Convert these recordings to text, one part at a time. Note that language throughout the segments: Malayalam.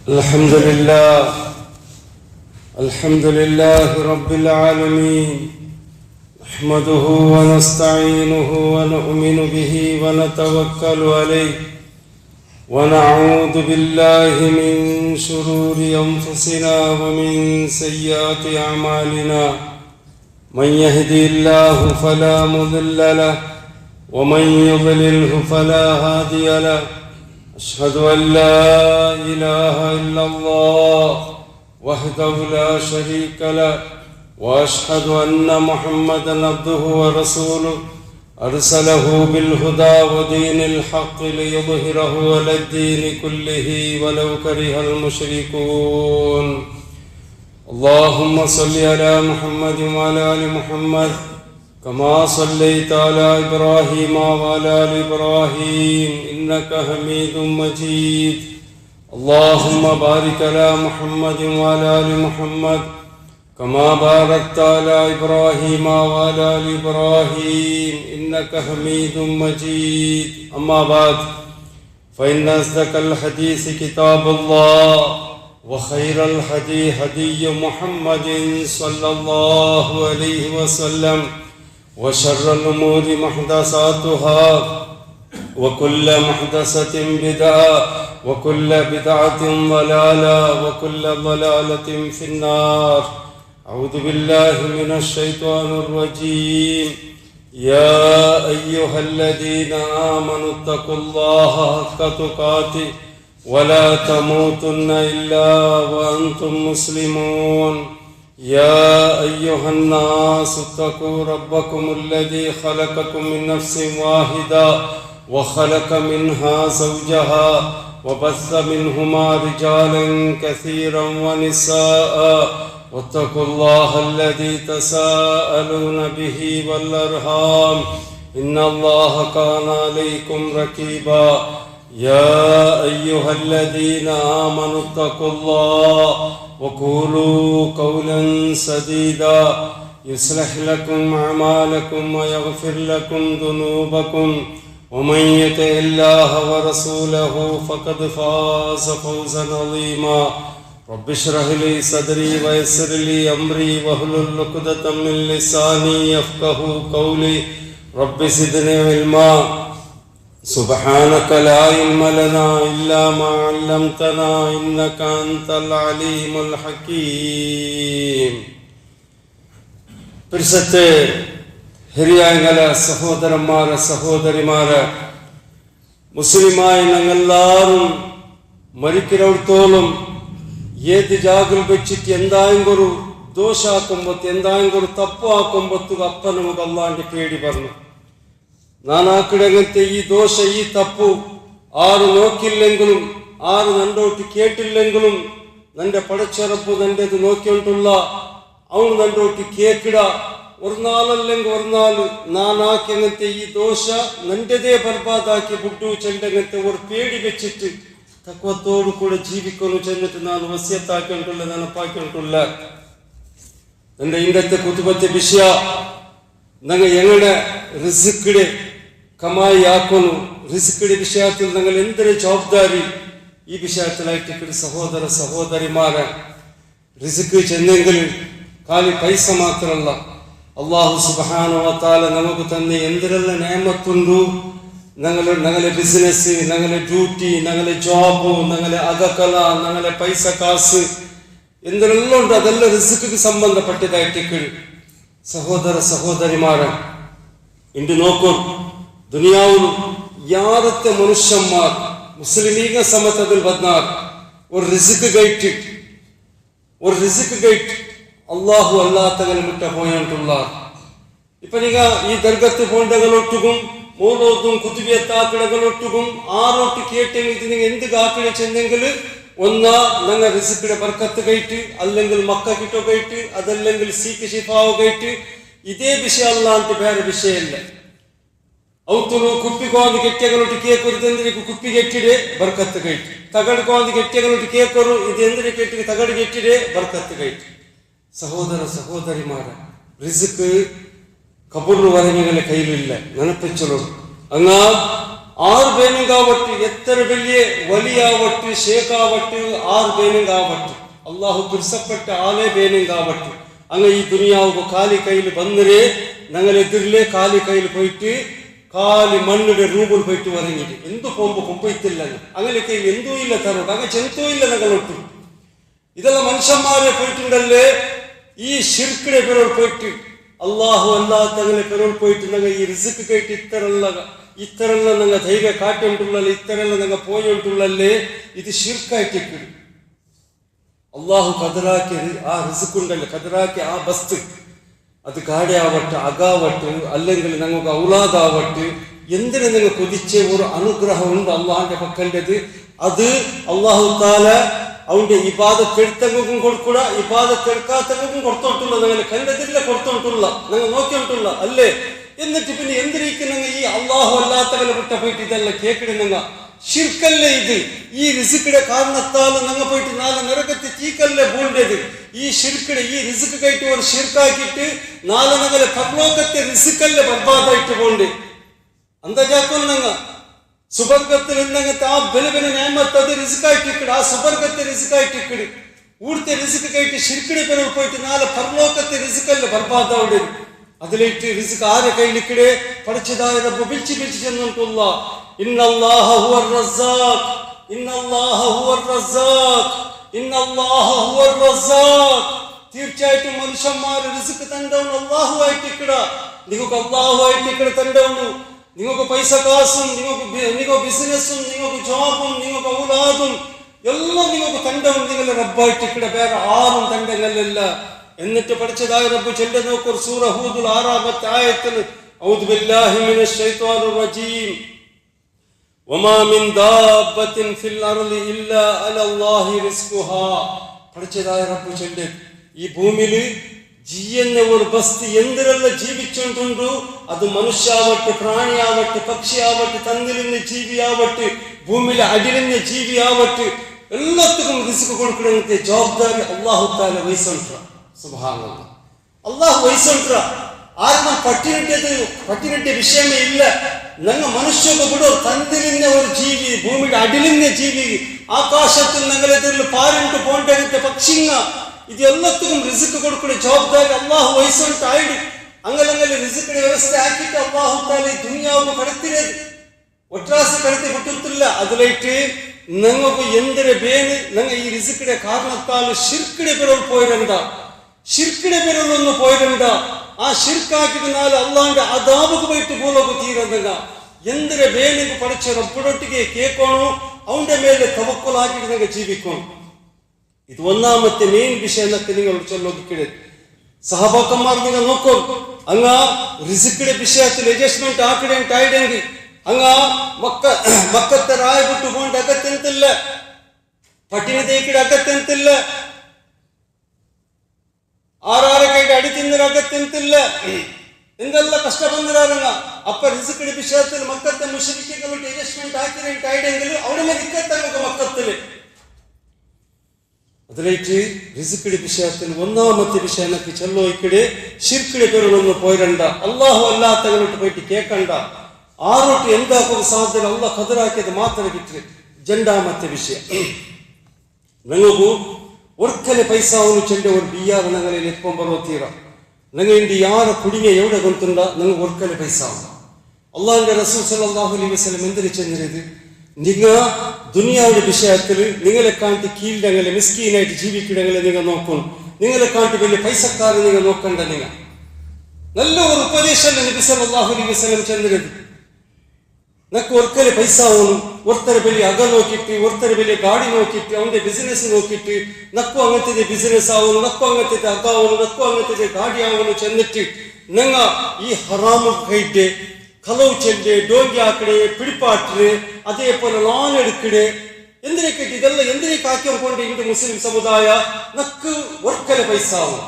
الحمد لله رب العالمين، نحمده ونستعينه ونؤمن به ونتوكل عليه، ونعوذ بالله من شرور أنفسنا ومن سيئات أعمالنا. من يهدي الله فلا مضل له ومن يضلله فلا هادي له. أشهد أن لا إله إلا الله وحده لا شريك له، وأشهد أن محمدا عبده ورسوله أرسله بالهدى ودين الحق ليظهره على الدين كله ولو كره المشركون. اللهم صل على محمد وعلى آل محمد كما صليت على إبراهيم وعلى آل إبراهيم إنك حميد مجيد. اللهم بارك على محمد وعلى آل محمد كما باركت على إبراهيم وعلى آل إبراهيم إنك حميد مجيد. أما بعد، فإن أصدق الحديث كتاب الله، وخير الهدي هدي محمد صلى الله عليه وسلم، وشر الأمور محدثاتها، وكل محدثة بدعة، وكل بدعة ضلالة، وكل ضلالة في النار. أعوذ بالله من الشيطان الرجيم. يا أيها الذين آمنوا اتقوا الله حق تقاته ولا تموتن إلا وأنتم مسلمون. يا أيها الناس اتقوا ربكم الذي خلقكم من نفس واحدة وخلق منها زوجها وبث منهما رجالا كثيرا ونساء، واتقوا الله الذي تساءلون به والأرحام إن الله كان عليكم رقيبا. يا أيها الذين آمنوا اتقوا الله وقولوا قولا سديدا يصلح لكم أعمالكم ويغفر لكم ذنوبكم، ومن يطع الله ورسوله فقد فاز فوزا عظيما. رب اشرح لي صدري ويسر لي أمري واحلل عقدة من لساني يفقهوا قولي. رب زدني علما. سبحانك لا علم لنا إلا ما علمتنا إنك أنت العليم الحكيم. പരിശുദ്ധ ഹിരിയായങ്ങളെ സഹോദരന്മാരെ സഹോദരിമാരെ, മുസ്ലിമായ ഞങ്ങളെല്ലാവരും മരിക്കിടത്തോളം ഏത് ജാഗൽ വെച്ചിട്ട് എന്തായെങ്കൊരു ദോഷാക്കുമ്പത്ത് എന്തായെങ്കൊരു തപ്പാക്കുമ്പത്തുക അപ്പ നമുക്ക് അല്ലാണ്ട് പേടി പറഞ്ഞു. നാനാക്കിടങ്ങത്തെ ഈ ദോഷ ഈ തപ്പു ആറ് നോക്കില്ലെങ്കിലും ആറ് നണ്ടോട്ട് കേട്ടില്ലെങ്കിലും നന്റെ പടച്ചറപ്പ് നന്റേത് നോക്കിയിട്ടുള്ള അവന് നണ്ടോട്ട് കേക്കിട ഒരു നാളല്ലെങ്കിൽ ഒരു നാള് നാനാക്കിയങ്ങത്തെ ഈ ദോഷ നന്റേതേ ബർബാദാക്കി ബുഡു ചെണ്ടങ്ങത്തെ ഒരു പേടി വെച്ചിട്ട് തക്വത്തോടു കൂടെ ജീവിക്കുന്നു ചെന്നിട്ട് ನಾನು വസിയത്താക്കിയിട്ടുള്ള ನೆನಪಾക്കിയിട്ടുള്ള എൻ്റെ ഇന്നത്തെ കുതുബത്തെ വിഷയ ഞങ്ങൾ ഞങ്ങളുടെ റിസ്ക്കിടെ കമായി ആക്കുന്നു. റിസ്ക്കിടെ വിഷയത്തിൽ ഞങ്ങൾ എന്തൊരു ജവാബ്ദാരി ഈ വിഷയത്തിലായിട്ട് സഹോദര സഹോദരിമാരെ, റിസ്ക് ചെന്നെങ്കിൽ ಖಾಲಿ പൈസ മാത്രമല്ല, അല്ലാഹു സുബ്ഹാനഹു വ തആല നമുക്ക് തന്നെ എന്തെല്ലാം നിഅമത്തുണ്ട്. ഞങ്ങളെ ബിസിനസ്, ഞങ്ങളെ ഡ്യൂട്ടി, ഞങ്ങളെ ജോബ്, ഞങ്ങളെ അകക്കല, ഞങ്ങളെ പൈസ കാസ് എന്തെല്ലാം ഉണ്ട്, അതെല്ലാം റിസ്ക്കിക്ക് സംബന്ധപ്പെട്ടതായിട്ട് സഹോദര സഹോദരിമാരെ ഇന്ന് നോക്കൂ. ദുനിയാവിൽ യാതൊക്കെ മനുഷ്യന്മാർ മുസ്ലിമീക സമത്തതിൽ വന്നാൽ ഒരു റിസ്ക് ഗൈറ്റ് അള്ളാഹു അല്ലാത്തവനെ മുട്ട പോയിട്ടുള്ള ഇപ്പൊ നീಗ ഈ ദർഗത്ത് പോണ്ടകളൊട്ടുകും മൂന്നോത്തും കുത്തുബിയത്താക്കിടകളൊട്ടുകും ആറോട്ട് കേട്ടെങ്കിൽ നിങ്ങൾ എന്ത് കാക്കിടെ ചെന്നെങ്കിൽ ഒന്നാ ഞങ്ങൾ റിസ്ക്കിടെ ബർക്കത്ത് കയറ്റ്, അല്ലെങ്കിൽ മക്ക കിട്ടോ കയറ്റ്, അതല്ലെങ്കിൽ സീക്ക് ഷിഫാവ് കയറ്റ്. ഇതേ വിഷയം അല്ലാണ്ട് വേറെ വിഷയമില്ല. ಔತುಲು ಕುಪ್ಪಿಗೋಂದು ಕೆಟ್ಟೆಗಳೊಟ್ಟು ಕೇಕುರಿದೆಂದ್ರೆ ಕುಪ್ಪಿ ಕೆಟ್ಟಿಡೆ ಬರ್ಕತ್ತು ಕೈಟ್, ತಗಡ್ಕೋಂದು ಕೆಟ್ಟೆಗಳೊಟ್ಟು ಕೇಕರು ಇದೆಂದ್ರೆ ಕೆಟ್ಟಿಗೆ ತಗಡು ಕೆಟ್ಟಿಡೆ ಬರ್ಕತ್ತು ಕೈಟ್. ಸಹೋದರ ಸಹೋದರಿಮಾರ, ರಿಸ್ಕ್ ಕಬೂರು ವರಮಿಗಳ ಕೈಲಿಲ್ಲ ನೆನಪಿಚ್ಚಲು. ಹಂಗ ആറ് പേനും കാവട്ട്, എത്ര വലിയ വലിയാവട്ട്, ഷേഖാവട്ട്, ആറ് പേനും കാവട്ട്, അള്ളാഹു പിടിച്ചപ്പെട്ട ആളെ പേനും കാവട്ട്. അങ്ങ് ഈ ദുനിയാവ് കാലി കയ്യിൽ വന്നരേ ഞങ്ങൾ എതിരിലെ കാലി കയ്യിൽ പോയിട്ട് കാലി മണ്ണിടെ റൂമിൽ പോയിട്ട് വരങ്ങിട്ട് എന്തു പോകുമ്പോ കൊമ്പത്തില്ല അങ്ങനെ കയ്യിൽ എന്തോ ഇല്ല തരോട്ട് അങ്ങ് ചെന്തോ ഇല്ല ഞങ്ങളൊട്ടു. ഇതെല്ലാം മനുഷ്യന്മാരെ പോയിട്ടുണ്ടല്ലേ ഈ ഷിർക്കിടെ പേരോട് പോയിട്ട് അള്ളാഹു അല്ലാത്തങ്ങനെ പേരോട് പോയിട്ട് ഞങ്ങൾ ഈ റിസ്ക് കേട്ട് ഇത്തരല്ല ഞങ്ങൾ ധൈര്യ കാട്ടുണ്ടല്ലേ, ഇത്തരല്ല ഞങ്ങൾ പോയിട്ടുള്ളല്ലേ, ഇത് ഷിർക്കായിട്ട് അള്ളാഹു കതിറാക്കി ആ റിസ്ക് ഉണ്ടല്ലേ, കതിറാക്കി ആ ബസ്ത് അത് കാടയാവട്ടെ, അകാവട്ടെ, അല്ലെങ്കിൽ ഞങ്ങൾക്ക് ഔലാദാവട്ടെ, എന്തിനു നിങ്ങൾ കൊതിച്ച ഒരു അനുഗ്രഹം ഉണ്ട് അള്ളാഹിന്റെ പക്കൻ്റെത്. അത് അള്ളാഹു താല അവന്റെ ഇബാദത്തെടുത്തങ്ങൾക്കും കൊടുക്കൂട, ഇബാദത്തെടുക്കാത്തങ്ങൾക്കും കൊടുത്തോട്ടുള്ള, നിങ്ങൾ കണ്ടതില്ല കൊടുത്തോട്ടുള്ള, നിങ്ങൾ നോക്കിയിട്ടുള്ള അല്ലേ. എന്നിട്ട് പിന്നെ എന്തിരിക്കും നിങ്ങൾ ഈ അള്ളാഹു അല്ലാത്തവരെ വിട്ട പോയിട്ട് ഇതെല്ലാം കേൾക്കണേ. നിങ്ങൾ ഷിർക്കല്ലേ ഇത്. ഈ റിസ്ക്കിടെ കാരണത്താൽ നിങ്ങൾ പോയിട്ട് നാളെ നരകത്തെ തീക്കല്ലേ പോണ്ടത്. ഈ ഷിർക്കിടെ ഈ റിസ്ക് കയറ്റി ഒരു ഷിർക്കാക്കിയിട്ട് നാളെ ഞങ്ങളെ പരലോകത്തെ റിസ്ക്കല്ലേ ബർബാദായിട്ട് പോണ്ടേ. അന്തജാക്കും നിങ്ങൾ സുബർഗത്തിൽ നിന്നങ്ങത്തെ ആ ബലബല നേമത്ത് അത് റിസ്ക്കായിട്ടിക്കട്, ആ സുബർഗത്തെ റിസ്ക്കായിട്ടിക്കട്. ഊടുത്തെ റിസ്ക് കയറ്റി ഷിർക്കിടെ പേരോട് പോയിട്ട് നാളെ പരലോകത്തെ റിസ്ക്കല്ലേ ബർബാദാവേണ്ടത്. അതിലേക്ക് റിസ്ക് ആരെ കയ്യിലിക്കടെ പഠിച്ചതായ റബ്ബ് വിളിച്ച് ചെന്നിട്ടുള്ള ഇന്നല്ലാഹ ഹുവർ റസ്സാഖ്, ഇന്നല്ലാഹ ഹുവർ റസ്സാഖ്, ഇന്നല്ലാഹ ഹുവർ റസ്സാഖ്. തീർച്ചയായിട്ടും മനുഷ്യന്മാർ റിസ്ക് തണ്ടവണ് അള്ളാഹു ആയിട്ടിക്കട. നിങ്ങൾക്ക് അള്ളാഹു ആയിട്ടിക്കട തണ്ടവണു. നിങ്ങൾക്ക് പൈസ കാസും, നിങ്ങൾക്ക് ബിസിനസ്സും, നിങ്ങൾക്ക് ജോബും, നിങ്ങൾക്ക് ഔലാദും എല്ലാം നിങ്ങൾക്ക് തണ്ടവൺ നിങ്ങളുടെ റബ്ബായിട്ടിക്കട. വേറെ ആരും തണ്ടങ്ങല്ല. എന്നിട്ട് പഠിച്ചതായ റബ്ബ് ചെല്ല നോക്കൂ സൂറ ഹൂദുൽ 6-ാമത്തെ ആയത്തിൽ ഔദു ബില്ലാഹി മിനശ് ശൈത്വാനിർ റജീം വമാ മിൻ ദാബത്തിൻ ഫിൽ അർളി ഇല്ലാ അലല്ലാഹി റിസ്ഖുഹാ. പഠിച്ചതായ റബ്ബ് ചെല്ല ഈ ഭൂമിയിൽ ജീവന്ന ഒരു വസ്തു എന്തിനെല്ലാം ജീവിച്ചുകൊണ്ടുണ്ടോ, അത് മനുഷ്യാവട്ടെ, പ്രാണിയാവട്ടെ, പക്ഷിയാവട്ടെ, തന്നിലിരുന്ന ജീവിയാവട്ടെ, ഭൂമിയിലെ അടിലിരുന്ന ജീവിയാവട്ടെ, എല്ലാത്തിനും റിസ്ക് കൊടുക്കണമെന്നത്തെ ജവാബ്ദാരി അള്ളാഹു താല വഹിച്ചുണ്ട്. സുബ്ഹാനല്ലാഹ്, അള്ളാഹു വഹിച്ചുണ്ട്. ആരും പട്ടിണിന്റെ വിഷയമേ ഇല്ല. ഞങ്ങൾ മനുഷ്യർക്ക് കൂടെ തന്നിലിരുന്ന ഒരു ജീവി, ഭൂമിയുടെ അടിലിരുന്ന ജീവി, ആകാശത്തിൽ ഞങ്ങളെതിരിൽ പാരിട്ട് പോണ്ടത്തെ പക്ഷിങ്ങ, ഇത് എല്ലാത്തിനും റിസ്ക് കൊടുക്കുന്ന ജവാബ്ദാരി അള്ളാഹു വഹിച്ചുണ്ടായിട്ട് അങ്ങനെ റിസ്ക്കിന്റെ വ്യവസ്ഥ ആക്കിയിട്ട് അള്ളാഹു താല ഈ ദുനിയാവ് കടത്തിരത് ഒറ്റാസ് കടത്തി വിട്ടിട്ടില്ല. അതിലേക്ക് നിങ്ങൾക്ക് എന്തൊരു വേന് നിങ്ങൾ ഈ റിസ്ക്കിന്റെ കാരണത്താൽ ഷിർക്കിടെ പേരോട് പോയിരണ്ട, ഷിർക്കിടെ പേരോടൊന്ന് പോയിരണ്ട. ആ ഷിർക്കാക്കിനാൽ അള്ളാഹിന്റെ അദാബക്ക് പോയിട്ട് ഭൂലോക്ക് തീരുന്ന എന്തൊരു വേനെങ്കിൽ പഠിച്ച റബ്ബിടൊട്ടിಗೆ കേൾക്കണോ, അവന്റെ മേലെ തവക്കുലാക്കിയിട്ട് നിങ്ങൾ ജീവിക്കണം. ഇത് ഒന്നാമത്തെ മെയിൻ വിഷയം എന്നൊക്കെ നിങ്ങൾ ചൊല്ലോക്കിടെ സഹബാക്കന്മാർ നിങ്ങൾ നോക്കും. അങ്ങ റിസ്ക്കിടെ വിഷയത്തിൽ അഡ്ജസ്റ്റ്മെന്റ് ആക്കിടെങ്കിൽ അങ്ങ മക്കത്തെ ರಾಯ ಬಿಟ್ಟು ಕೊಂಡು ಅಗತ್ಯಂತಿಲ್ಲ, ಪಟ್ಟಿನ ತೇಕಿಡ ಅಗತ್ಯಂತಿಲ್ಲ, ಆರಾರ ಕೈಗೆ ಅಡಿ ತಿಂದ್ರ ಅಗತ್ಯಂತಿಲ್ಲ. ಎಂದೆಲ್ಲ ಕಷ್ಟ ಬಂದಿರಾರಂಗ ಅಪ್ಪ ರಿಸ್ಕಿಡ ವಿಷಯത്തിൽ മക്കത്തെ മുശ്രിക്കുകളുടെ അഡ്ജസ്റ്റ്മെന്റ് ആക്കിടെങ്കിൽ അവിടെ ഇക്കത്തങ്ങ മക്കത്തിൽ. അതിലേക്ക് റിസ്ക്കിടെ വിഷയത്തിൽ ഒന്നാമത്തെ വിഷയം എന്നൊക്കെ ചെല്ലോ ഇക്കടെ ഷിർക്കിടെ പേരോടൊന്നും പോയിരണ്ട, അള്ളാഹു അല്ലാത്തവരോട്ട് പോയിട്ട് കേൾക്കണ്ട, ആരോട്ട് എന്താക്കുന്ന സാധ്യത അള്ള കതിറാക്കിയത് മാത്രം കിട്ടി. രണ്ടാമത്തെ വിഷയം നിങ്ങൾക്ക് ഒരിക്കലെ പൈസ ചെന്റെ ഒരു ബിയാർ ഞങ്ങളിൽ എപ്പം ബറോത്തീറ നിങ്ങൾ ഇന്ത്യ ಯಾರ ಕುಡಿಗೆ ಎವಡೆ ಗೊತ್ತುಂಡ നിങ്ങൾ ഒരിക്കലെ പൈസ അള്ളാഹിന്റെ റസൂൽ സല്ലല്ലാഹു അലൈഹി വസല്ലം എന്തിനു ചെന്നിരുത് നിങ്ങൾ ദുനിയാവിന്റെ വിഷയത്തിൽ നിങ്ങളെ കാട്ടി കീഴടങ്ങളെ മിസ്കീനായിട്ട് ജീവിക്കിടങ്ങളെ നിങ്ങൾ നോക്കണം. നിങ്ങളെ കാട്ടി വലിയ പൈസക്കാരെ നിങ്ങൾ നോക്കണ്ട. നിങ്ങൾ നല്ല ഒരു ഉപദേശം നബി സല്ലല്ലാഹു അലൈഹി വസല്ലം ചെന്നിരുത്. നക്ക് ഒരിക്കലെ പൈസ ആവണം, ഒരുത്തര വലിയ അക നോക്കിയിട്ട്, ഒരുത്തര വലിയ ഗാഡി നോക്കിയിട്ട്, അവന്റെ ബിസിനസ് നോക്കിയിട്ട് നക്കു അങ്ങനത്തെ ബിസിനസ് ആവണം, നക്കു അങ്ങനത്തെ അക ആവണം, നക്കു അങ്ങനത്തെ ഗാഡി ആവണം ചെന്നിട്ട് നിങ്ങൾ ഈ ഹറാമു കൈറ്റ് കലവ് ചെല്ല്, ഡോങ്കി ആക്കടെ, പിടിപ്പാട്ടര്, അതേപോലെ ലോൺ എടുക്കടെ, എന്തിനൊക്കെ ഇതെല്ലാം എന്തിനേക്ക് ആക്കിക്കൊണ്ട് ഇങ്ങോട്ട് മുസ്ലിം സമുദായ നക്ക് ഒരിക്കലെ പൈസ ആവും,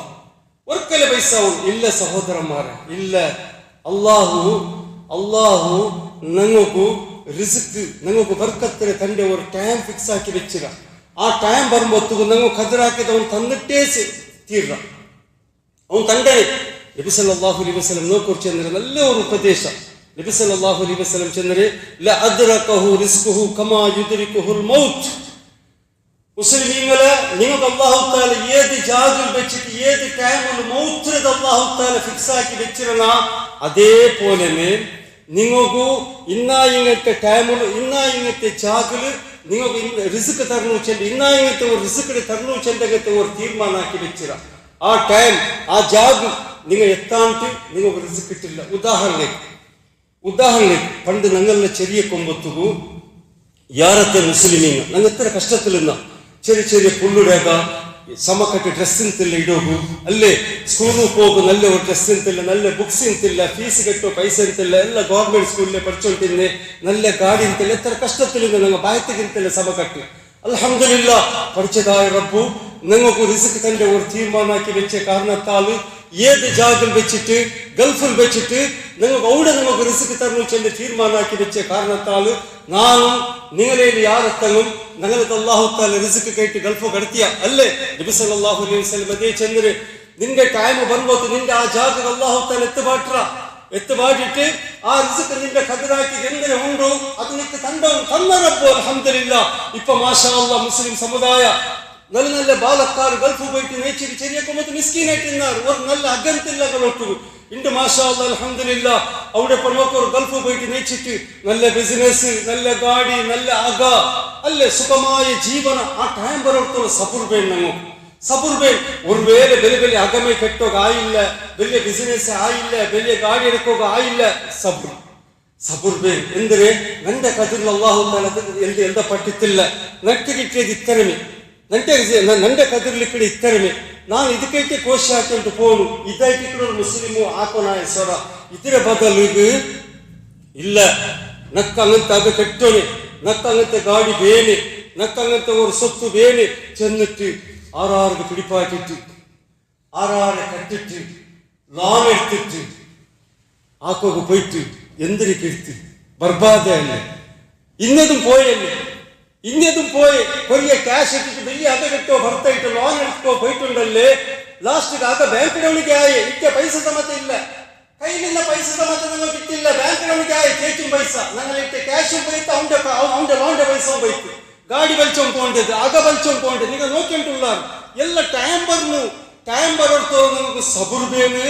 ഒരിക്കലെ പൈസ ആവും. ഇല്ല സഹോദരന്മാരെ, ഇല്ല. അള്ളാഹു നിങ്ങൾക്ക് റിസ്ക് നിങ്ങൾക്ക് ബർക്കത്തിന് തന്റെ ഒരു ടൈം ഫിക്സ് ആക്കി വെച്ചിര. ആ ടൈം വരുമ്പോഴത്തേക്കും നിങ്ങൾ കതിറാക്കിയത് അവൻ തന്നിട്ടേ തീർന്ന അവൻ തന്റെ നബി സല്ലല്ലാഹു അലൈഹി വസല്ലം കുറിച്ച് നല്ല ഒരു ഉപദേശം. നബി സല്ലല്ലാഹു അലൈഹി വസല്ലം ചെന്നരെ ല അദ്റകഹു റിസ്ഖുഹു കമാ യുദ്രികുഹുൽ മൗത്ത്. മുസ്ലിമീങ്ങളെ, നിങ്ങൾക്ക് അല്ലാഹു തആല ഏത് ജാഗിൽ വെച്ചിട്ട് ഏത് ടൈമിൽ മൗത്ത് അല്ലാഹു തആല ഫിക്സ് ആക്കി വെച്ചിരുന്ന അതേപോലെ നിങ്ങൾക്ക് ഇങ്ങനത്തെ ടൈമിൽ ഇങ്ങനത്തെ ജാഗില് നിങ്ങൾക്ക് റിസ്ക് തരണു ചെല്ല് ഇങ്ങനത്തെ ഒരു റിസ്ക് തരണു ചെല്ലകത്തെ ഒരു തീരുമാനാക്കി വെച്ചിര. ആ ടൈം ആ ജാഗ് നിങ്ങൾ എത്താണ്ട് നിങ്ങൾക്ക് റിസ്ക് കിട്ടില്ല. ഉദാഹരണക്ക് പണ്ട് ഞങ്ങളുടെ ചെറിയ കൊമ്പത്തുകു യാരത്തെ മുസ്ലിമീങ്ങൾ ഞങ്ങൾ എത്ര കഷ്ടത്തിലിരുന്ന ചെറിയ പുള്ളുടേക സമക്കട്ട് ಡ್ರೆಸ್ ಇಂತಿಲ್ಲ ಇಡೋಗು ಅಲ್ಲೇ ಸ್ಕೂಲಿಗೆ ಹೋಗು നല്ല ഒരു ಡ್ರೆಸ್ ಇಂತಿಲ್ಲ നല്ല ബുക്സ് ಇಂತಿಲ್ಲ ഫീസ് കെട്ടോ പൈസ ಇಂತಿಲ್ಲ ಎಲ್ಲ ಗವರ್ನಮೆಂಟ್ ಸ್ಕೂಲಿലെ പഠിച്ചോണ്ടിരുന്നേ നല്ല ഗാഡി ಇಂತಿಲ್ಲ എത്ര കഷ്ടത്തിലിരുന്ന ഞങ്ങൾ ബായത്തിಗಿಂತಿಲ್ಲ സമക്കട്ട്. അൽഹംദുലില്ലാ പഠിച്ചതായ റബ്ബു ഞങ്ങൾക്ക് റിസ്ക് തന്റെ ഒരു തീരുമാനാക്കി വെച്ച കാരണത്താൽ ഏത് ജാഗിൽ വെച്ചിട്ട് ഗൾഫിൽ വെച്ചിട്ട് നിങ്ങൾക്ക് അവിടെ നിങ്ങൾക്ക് റിസ്ക് തരണു ചെന്ന് തീരുമാനാക്കി വെച്ച കാരണത്താൽ നാനും നിങ്ങളിൽ യാരത്തങ്ങും ഞങ്ങൾക്ക് അല്ലാഹു തആല റിസ്ക് കേട്ട് ഗൾഫ് കടത്തിയ അല്ലേ. നബി സല്ലല്ലാഹു അലൈഹി വസല്ലം അതേ ചെന്നര് നിന്റെ ടൈം വരുമ്പോൾ നിന്റെ ആ ജാഗിൽ അല്ലാഹു തആല എത്തുപാടിട്ട് ആ റിസ്ക് നിന്റെ ഖദറാക്കി എങ്ങനെ ഉണ്ടോ അത് നിനക്ക് തന്ന റബ്ബ്. അൽഹംദുലില്ലാ ഇപ്പൊ മാഷാ അല്ലാഹ് മുസ്ലിം സമുദായ നല്ല നല്ല ബാലക്കാർ ഗൾഫ് പോയിട്ട് നേച്ചിട്ട് ചെറിയ കൊമ്പത്ത് മിസ്കീനായിട്ടിരുന്നാർ ഒരു നല്ല അഗന്തില്ലകളൊട്ടു ഇണ്ട് മാഷാ അല്ലാഹ് അൽഹംദുലില്ലാ. അവിടെ നോക്കൊരു ഗൾഫ് പോയിട്ട് നേച്ചിട്ട് നല്ല ബിസിനസ് നല്ല ഗാഡി നല്ല ആഗ അല്ലേ സുഖമായ ജീവന ആ ടൈം ಬರೋರ್ತಲ್ಲ ಸಬೂರ್ ಬೇಡ നമുക്ക് ಸಬೂರ್ ಬೇಡ. ഒരുവേಳೆ വലിയ അകമേ കെട്ടോക ആയില്ല വലിയ ബിസിനസ് ആയില്ല വലിയ ഗാഡി എടുക്കുക ആയില്ല സബൂർ ಬೇಡ ಎಂದರೆ ನನ್ನ ಕದಿರ್ಲ ಅಲ್ಲಾಹು ತಾಲ ಎಲ್ದ ಪಟ್ಟಿತ್ತಿಲ್ಲ ನಕ್ಕೆ കിട്ടിയത് ഇത്തരമേ ನನ್ನ ಕದಿರ್ಲಿಕ್ಕಡೆ ಇತ್ತರಮೆ ನಾನು ಇದಕ್ಕೈತೆ ಕೋಶಿ ಹಾಕೊಂಡು ಪೋನು ಇದಾಯ್ತು ಮುಸ್ಲಿಮು ಹಾಕೋನಾಯ ಸ್ವರ ಇದರ ಬದಲಿಗೆ ಇಲ್ಲ ನಕ್ಕಂಗಂತ ಅದು ಕೆಟ್ಟೋನೆ നക്കങ്ങനത്തെ ഗാഡി വേന് നക്കങ്ങനത്തെ ഒരു സ്വത്ത് വേന് ചെന്നിട്ട് ആറാറ് പിടിപ്പാക്കിട്ട് ആറാറ് കട്ടിട്ട് ലോൺ എടുത്തിട്ട് ആക്കൊക്കെ പോയിട്ട് എന്തിനൊക്കെ എടുത്ത് ബർബാദല്ലേ. ഇന്നതും പോയല്ലേ പോയി കൊറിയ ക്യാഷ് ഇട്ടിട്ട് വലിയ അത് കിട്ടോ ഭർത്തായിട്ട് ലോൺ എടുത്തോ പോയിട്ടുണ്ടല്ലേ. ലാസ്റ്റ് ആക ബാങ്ക് ഡൗണിക്ക് ആയി ഇറ്റ പൈസ സമത്തെ ഇല്ല കയ്യിലുള്ള പൈസ സമത്തെ നിങ്ങൾ കിട്ടില്ല. ബാങ്ക് ഡൗണിക്ക് ആയി ചേച്ചും പൈസ ഞങ്ങൾ ഇട്ട ക്യാഷും പോയിട്ട് അവന്റെ ലോണിന്റെ പൈസവും പോയിട്ട് ഗാഡി വലിച്ചോണ്ട് പോകേണ്ടത് അക വലിച്ചോണ്ട് പോകേണ്ടത് നിങ്ങൾ നോക്കിയിട്ടുള്ള ಎಲ್ಲ ಟೈಮ್ ಬರೋರ್ತೋ നിങ്ങൾക്ക് സബുർബേന്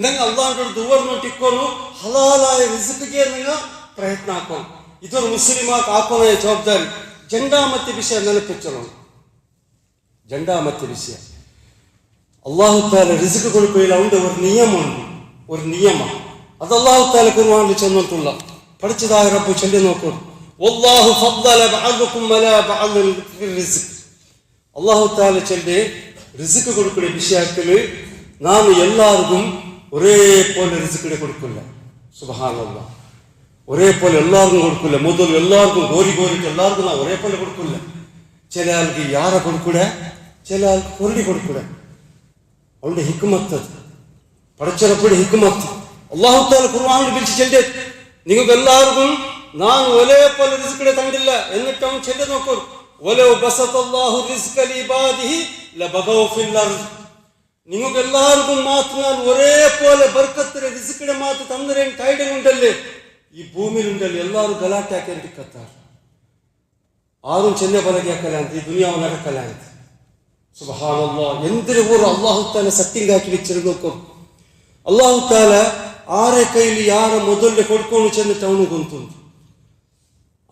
നിങ്ങൾ അള്ളാഹുവിന്റെ ദുആ നോട്ടിക്കോನು ഹലാലായ റിസ്കിಗೆ നിങ്ങൾ ಪ್ರಯತ್ನ ಹಾಕೋನು. ಇದೊಂದು ಮುಸ್ಲಿಮಾಕ್ ಹಾಕೋನ ಜವಾಬ್ದಾರಿ. രണ്ടാമത്തെ വിഷയം ನೆನಪಿಚ್ಚೋಣ. രണ്ടാമത്തെ വിഷയം അല്ലാഹു തആല റിസ്ക് കൊടുക്കുകയില്ല. അവന്റെ ഒരു നിയമം അത് അല്ലാഹു തആല ഖുർആനിൽ ചെന്നിട്ടുള്ള പഠിച്ചതായ റബ്ബ് ചൊല്ലി നോക്കൂ. വല്ലാഹു ഫദ്ദല ബഅദുകും അലാ ബഅദിൽ റിസ്ക്. അല്ലാഹു തആല ചൊല്ലി റിസ്ക് കൊടുക്കുന്ന വിഷയത്തിൽ നാം എല്ലാവർക്കും ഒരേപോലെ റിസ്ക് കൊടുക്കില്ല. സുബ്ഹാനല്ലാഹ്. ഒരേപോലെ എല്ലാവർക്കും കൊടുക്കില്ല. ಮೊದಲು എല്ലാവർക്കും ಗೋರಿಟ್ಟು എല്ലാവർക്കും ನಾವು ഒരേപോലെ കൊടുക്കില്ല. ചില ആൾക്ക് ಯಾರ കൊടുക്കൂടെ ചില ആൾക്ക് കൊരടി കൊടുക്കൂടെ. അവന്റെ ഹിക്മത്ത് പടച്ചറപ്പടി ഹിക്മത്ത് അല്ലാഹു തആല ഖുർആനിൽ വിളിച്ച് ചൊല്ലിയത് നിങ്ങൾക്ക് എല്ലാവർക്കും ഞാൻ ഒരേപോലെ റിസ്ക് തന്നില്ല. എന്നിട്ട് അവൻ ചൊല്ലി നോക്കൂ. വലൗ ബസതല്ലാഹു റിസ്ക ലിഇബാദിഹി ലബഗൗ ഫിൽ അർദ്. നിങ്ങൾക്ക് എല്ലാവർക്കും മാത്രം ഒരേപോലെ ബർക്കത്തിന്റെ റിസ്കിന്റെ മാത്ത് തന്നരേൻ കൈഡുണ്ടല്ലേ ഈ ഭൂമിയിലുണ്ടല്ലോ എല്ലാവരും ಗಲಾಟೆ ಹಾಕಿರ್ತಾರೆ. ആരും ചെന്ന പലകെ ಹಾಕಲಾಂತ ಈ ದುನಿಯಾವ നടക്കലാಂತ. സുബ്ഹാനല്ലാഹ്. എന്തൊരു ഒരു അല്ലാഹു തആല സത്യം ആക്കി വെച്ചിരുന്നു. അല്ലാഹു തആല ആരെ കയ്യിൽ ಯಾರ ಮೊದಲು ಕೊಡ್ಕೊಂಡು ಚೆന്നിട്ട് ಅವನು ಗೊಂತುಂಟು.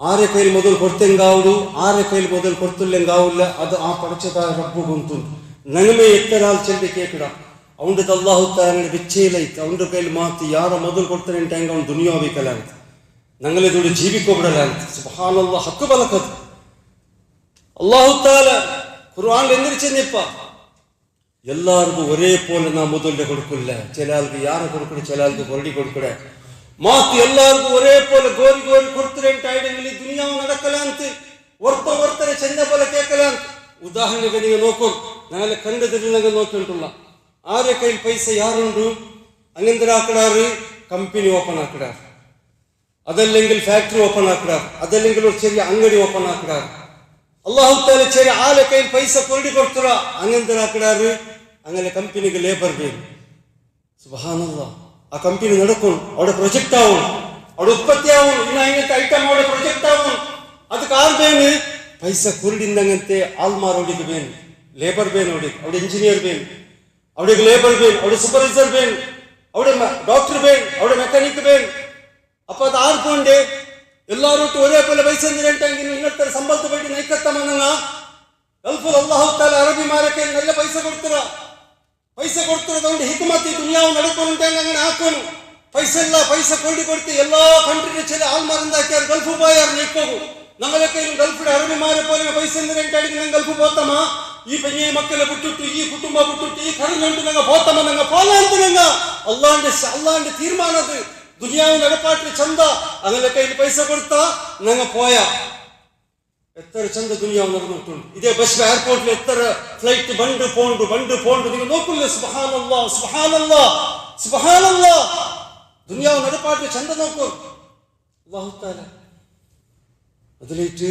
ಆರೆ ಕೈಲಿ ಮೊದಲು ಕೊಡ್ತೆಂಗಾವುದು ಆರೆ ಕೈಲಿ ಮೊದಲು ಕೊಡ್ತಿಲ್ಲೆಂಗಾವಿಲ್ಲ. ಅದು ಆ ಪಡಚದಾಯ ರಬ್ಬು ಗೊಂತುಂಟು. ನಗಮೇ ಎತ್ತರಾಲ್ ಚೆಲ್ಲಿ ಕೇಕಡ ಅವನದು ಅಲ್ಲಾಹು ತಾಲ ಬೆಚ್ಚೇಲ ಇತ್ತು. ಅವನ ಕೈಲಿ ಮಾತು ಯಾರ ಮೊದಲು ಕೊಡ್ತಾನೆ ಅಂತ ಹೆಂಗ ಅವ್ನು ದುನಿಯಾವಿಕಲ್ಲ ಅಂತ ನಂಗಲೇ ದುಡ್ಡು ಜೀವಿಕೋಬಿಡಲ್ಲ ಅಂತ. ಸುಬ್ಹಾನಲ್ಲಾಹ್. ಹಕ್ಕು ಬಲಕದು ಅಲ್ಲಾಹು ತಾಲ ഖുർആനിൽ എന്തിരിച്ചെന്നിപ്പ എല്ലാവർക്കും ഒരേപോലെ നാം മുതലിന്റെ കൊടുക്കില്ല. ചില ആൾക്ക് യാറെ കൊടുക്കണേ ചില ആൾക്ക് കൊരടി കൊടുക്കണേ ಮಾತು ಎಲ್ಲರಿಗೂ ಒರೇപോലെ ಗೋರಿ ಕೊಡ್ತಿರೆಂಟಾಯ್ಡೆಂಗಿಲ್ ದುನಿಯಾವು നടക്കല ಅಂತ ಒರ್ತರೆ ಚಂದ പോലെ ಕೇಕಲ ಅಂತ. ಉದಾಹರಣೆಗೆ ನೀವು ನೋಕೋ ನಾಳೆ ಕಂಡದಲ್ಲಿ ನಂಗೆ ನೋಕಿಂಟುಲ್ಲ ಆರೆ ಕೈಲಿ ಪೈಸ ಯಾರುಂಡು അങ്ങനത്തെ ആക്കടാറ് കമ്പനി ഓപ്പൺ ആക്കിടാറ്, അതല്ലെങ്കിൽ ഫാക്ടറി ഓപ്പൺ ആക്കിടാറ്, അതല്ലെങ്കിൽ ഒരു ചെറിയ അങ്കടി ഓപ്പൺ ആക്കിടാറ്. അല്ലാഹു തആല ചെറിയ ആളെ കയ്യിൽ പൈസ കൊരടി കൊടുത്തുറ അങ്ങനത്തെ ആക്കിടാറ്. അങ്ങനെ കമ്പനിക്ക് ലേബർ വേണം. സുബ്ഹാനല്ലാഹ്. ആ കമ്പനി നടക്കണം, അവിടെ പ്രൊജക്റ്റ് ആവണം. അവിടെ ഉത്പത്തി ആവും, ഇന്ന് അങ്ങനത്തെ ഐറ്റം അവിടെ പ്രൊജക്ട് ആവും. അത് കാർ വേണ് പൈസ കുരുടിന്നങ്ങനത്തെ ആൾമാരോടിക്ക് വേണം, ലേബർ വേൻ അവിടെ എഞ്ചിനീയർ വേൻ, അവിടെ ലേബർ വേൻ, അവിടെ സൂപ്പർവൈസർ വേൻ, അവിടെ ഡോക്ടർ വേൻ, അവിടെ മെക്കാനിക് വേൻ. അപ്പൊ അത് ആർക്കുണ്ട്? എല്ലാവരോട്ടും ഒരേപോലെ പൈസ എന്തിനെങ്കിൽ ഇന്നത്തെ സമ്പത്ത് പോയിട്ട് നയിക്കത്തമെന്ന ഗൾഫിൽ അല്ലാഹു തആല അറബിമാരൊക്കെ നല്ല പൈസ കൊടുത്തതുകൊണ്ട് ഹിക്മത്ത് ദുനിയാവ് നടക്കുന്നുണ്ടെങ്കിൽ അങ്ങനെ ആക്കുന്നു. പൈസ ഇല്ല, പൈസ കൊടുത്ത് എല്ലാ കൺട്രിയിലും ചില ആൾമാർ എന്താക്കിയാൽ ഗൾഫ് പോയാൽ നിൽക്കും. നമ്മളൊക്കെ ഗൾഫിലെ അറബിമാരെ പോലെ പൈസ എന്തിനാണെങ്കിൽ ഗൾഫ് പോത്തമാ, ഈ പെഞ്ഞ മക്കളെ വിട്ടിട്ട്, ഈ കുടുംബം വിട്ടിട്ട്, ഈ കടലുണ്ട് ഞങ്ങൾ പോത്തമ്മ ഞങ്ങൾ പോലാന്തിനങ്ങ അള്ളാന്റെ തീരുമാനത്. ദുനിയാവ് നടപ്പാട്ടിൽ ചന്ത അങ്ങനെയൊക്കെ പൈസ കൊടുത്താ ഞങ്ങൾ പോയാ എത്ര ചന്ത ദുനിയാവ് നടന്നിട്ടുണ്ട്. ഇതേ ബസ് എയർപോർട്ടിൽ എത്ര ഫ്ലൈറ്റ് ബണ്ട് പോണ്ട് നിങ്ങൾ നോക്കില്ലേ? സുബ്ഹാനല്ലാഹ് സുബ്ഹാനല്ലാഹ് സുബ്ഹാനല്ലാഹ്. ദുനിയാവ് നടപ്പാട്ടിൽ ചന്ത നോക്കും അല്ലാഹു തആല. അതിലേക്ക്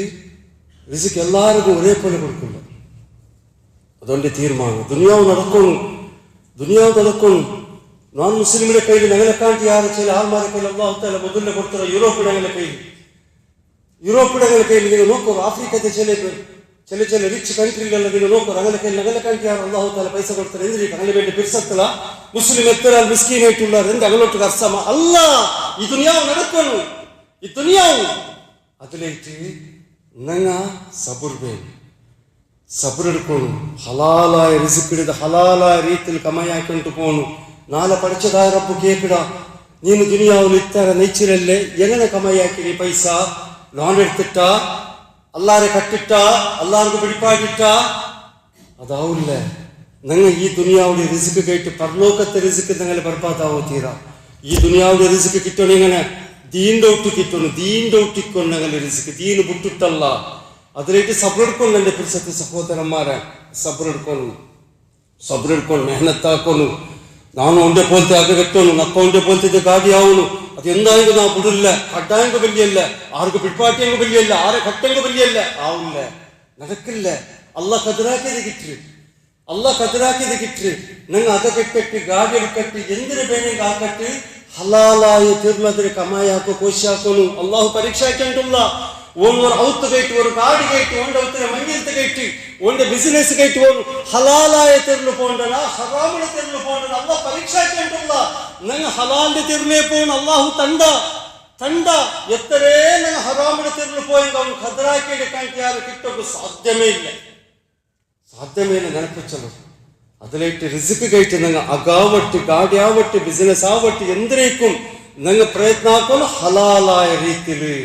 റിസ്ക് എല്ലാവർക്കും ഒരേപോലെ കൊടുക്കില്ല. അതുകൊണ്ട് തീരുമാനം ദുനിയാവ് നടക്കും. നോൺ മുസ്ലിമിന്റെ കയ്യിൽ ഞങ്ങളെ കാട്ടി ആറ് ചില ആൾമാരെ കയ്യിൽ അല്ലാഹു തആല മുതലിനെ കൊടുത്ത യൂറോപ്പിയുടെ കയ്യിൽ നിങ്ങൾ നോക്കൂ. ആഫ്രിക്കത്തെ ചില റിച്ച് കൺട്രിയിലുള്ള നിങ്ങൾ നോക്കൂ. അങ്ങനെ കയ്യിൽ ഞങ്ങളെ കാട്ടി ആറ് അല്ലാഹു തആല പൈസ കൊടുത്തത് എന്തിനാ? അങ്ങനെ വേണ്ടി പിരിസത്തല മുസ്ലിം എത്ര മിസ്കീനായിട്ടുള്ള എന്ത് അങ്ങോട്ട് കർസമ അല്ല. ഈ ദുനിയാവ് നടക്കുന്നു. ഈ ദുനിയാവ് അതിലേക്ക് ഞങ്ങ സബുറെടുക്കണം. ഹലാലായ റിസ്ക് എടുത്ത് ഹലാലായ രീതിയിൽ കമയാക്കിട്ട് പോണു. നാളെ പഠിച്ചതായ റബ്ബ് കേക്കിട, നീನು ദുനിയാവിൽ ഇത്തര നെയ്ച്ചിരല്ലേ എങ്ങനെ കമയാക്കി നീ പൈസ ലോൺ എടുത്തിട്ട അല്ലാരെ കട്ടിട്ട അല്ലാർക്ക് പിടിപ്പാട്ടിട്ട അതാവില്ല. നിങ്ങൾ ഈ ദുനിയാവുടെ റിസ്ക് കേട്ട് പരലോകത്തെ റിസ്ക് നിങ്ങൾ ബർബാദാവോ തീരാ. ഈ ദുനിയാവുടെ റിസ്ക് കിട്ടണം ഇങ്ങനെ ദീൻ്റെ ഒട്ടിക്കൊണ്ട് ഞങ്ങൾ റിസ്ക് ദീന് വിട്ടിട്ടല്ല. അതിലേക്ക് സബ്രെടുക്കണം. എൻ്റെ പിടിച്ചത്തെ സഹോദരന്മാരെ സബ്രെടുക്കണം മെഹനത്താക്കുന്നു. ನಾನು ಒಂದೇ ಪೋಲ್ತೆ ಆಗ ಕಟ್ಟೋನು ನಕ್ಕ ಒಂದೇ ಪೋಲ್ತಿದ್ದೆ ಗಾಡಿ ಅವನು ಅದು ಎಂದಾಯಂಗ ನಾವು ಬಿಡಲ್ಲ ಕಡ್ಡಾಯಂಗ ಬಲ್ಲಿಯಲ್ಲ ಆರ್ಗು ಬಿಟ್ಪಾಟಿಯಂಗ ಬಲ್ಲಿಯಲ್ಲ ಆರೆ ಕಟ್ಟಂಗ ಬಲ್ಲಿಯಲ್ಲ ಆವಿಲ್ಲ നടക്കില്ല. അള്ളാഹ് കതിരാക്കിയത് കിട്ടി നിങ്ങൾ അതൊക്കെ കെട്ടി ഗാഡി എടുക്കട്ട് എന്തിനു വേണമെങ്കിൽ ആക്കട്ട് ഹലാലായ തീർന്നതിന് കമായാക്കോ കോശാക്കോನು അള്ളാഹു പരീക്ഷാക്കിയിട്ടുള്ള ಒಂದು ಔತ್ ಗೈಟ್ ಒಂದು ಗಾಡಿ ಗೈಟ್ ಒಂದು ಅವತ್ತಿನ ಮಂಗಿಲ್ತ ಗೈಟ್ ಒಂದು ಬಿಸಿನೆಸ್ ಗೈಟ್ ಒಂದು ಹಲಾಲಾಯ ತೆರಲು ಪೋಂಡನ ಹರಾಮುಳ ತೆರಲು ಪೋಂಡನ ಅಲ್ಲಾಹ್ ಪರೀಕ್ಷಾ ಕೇಂದ್ರಲ್ಲ ನಂಗೆ ಹಲಾಲ್ದೆ ತೆರಲೇ ಪೋನ್ ಅಲ್ಲಾಹು ತಂಡ ಎತ್ತರೇ ನಂಗೆ ಹರಾಮುಳ ತೆರಲು ಪೋಯಿಂಗ ಅವನು ಖದ್ರಾಕೇಡಿ ಕಾಂಟಿ ಯಾರು ಕಿಟ್ಟೋದು ಸಾಧ್ಯವೇ ಇಲ್ಲ ನೆನಪಿಚ್ಚಲು അതിലേക്ക് റിസ്ക് കയറ്റി നിങ്ങൾ അകാവട്ട് ഗാഡി ആവട്ട് ബിസിനസ് ആവട്ട് എന്തിനേക്കും നിങ്ങൾ പ്രയത്നാക്കണം ഹലാലായ രീതിയിൽ.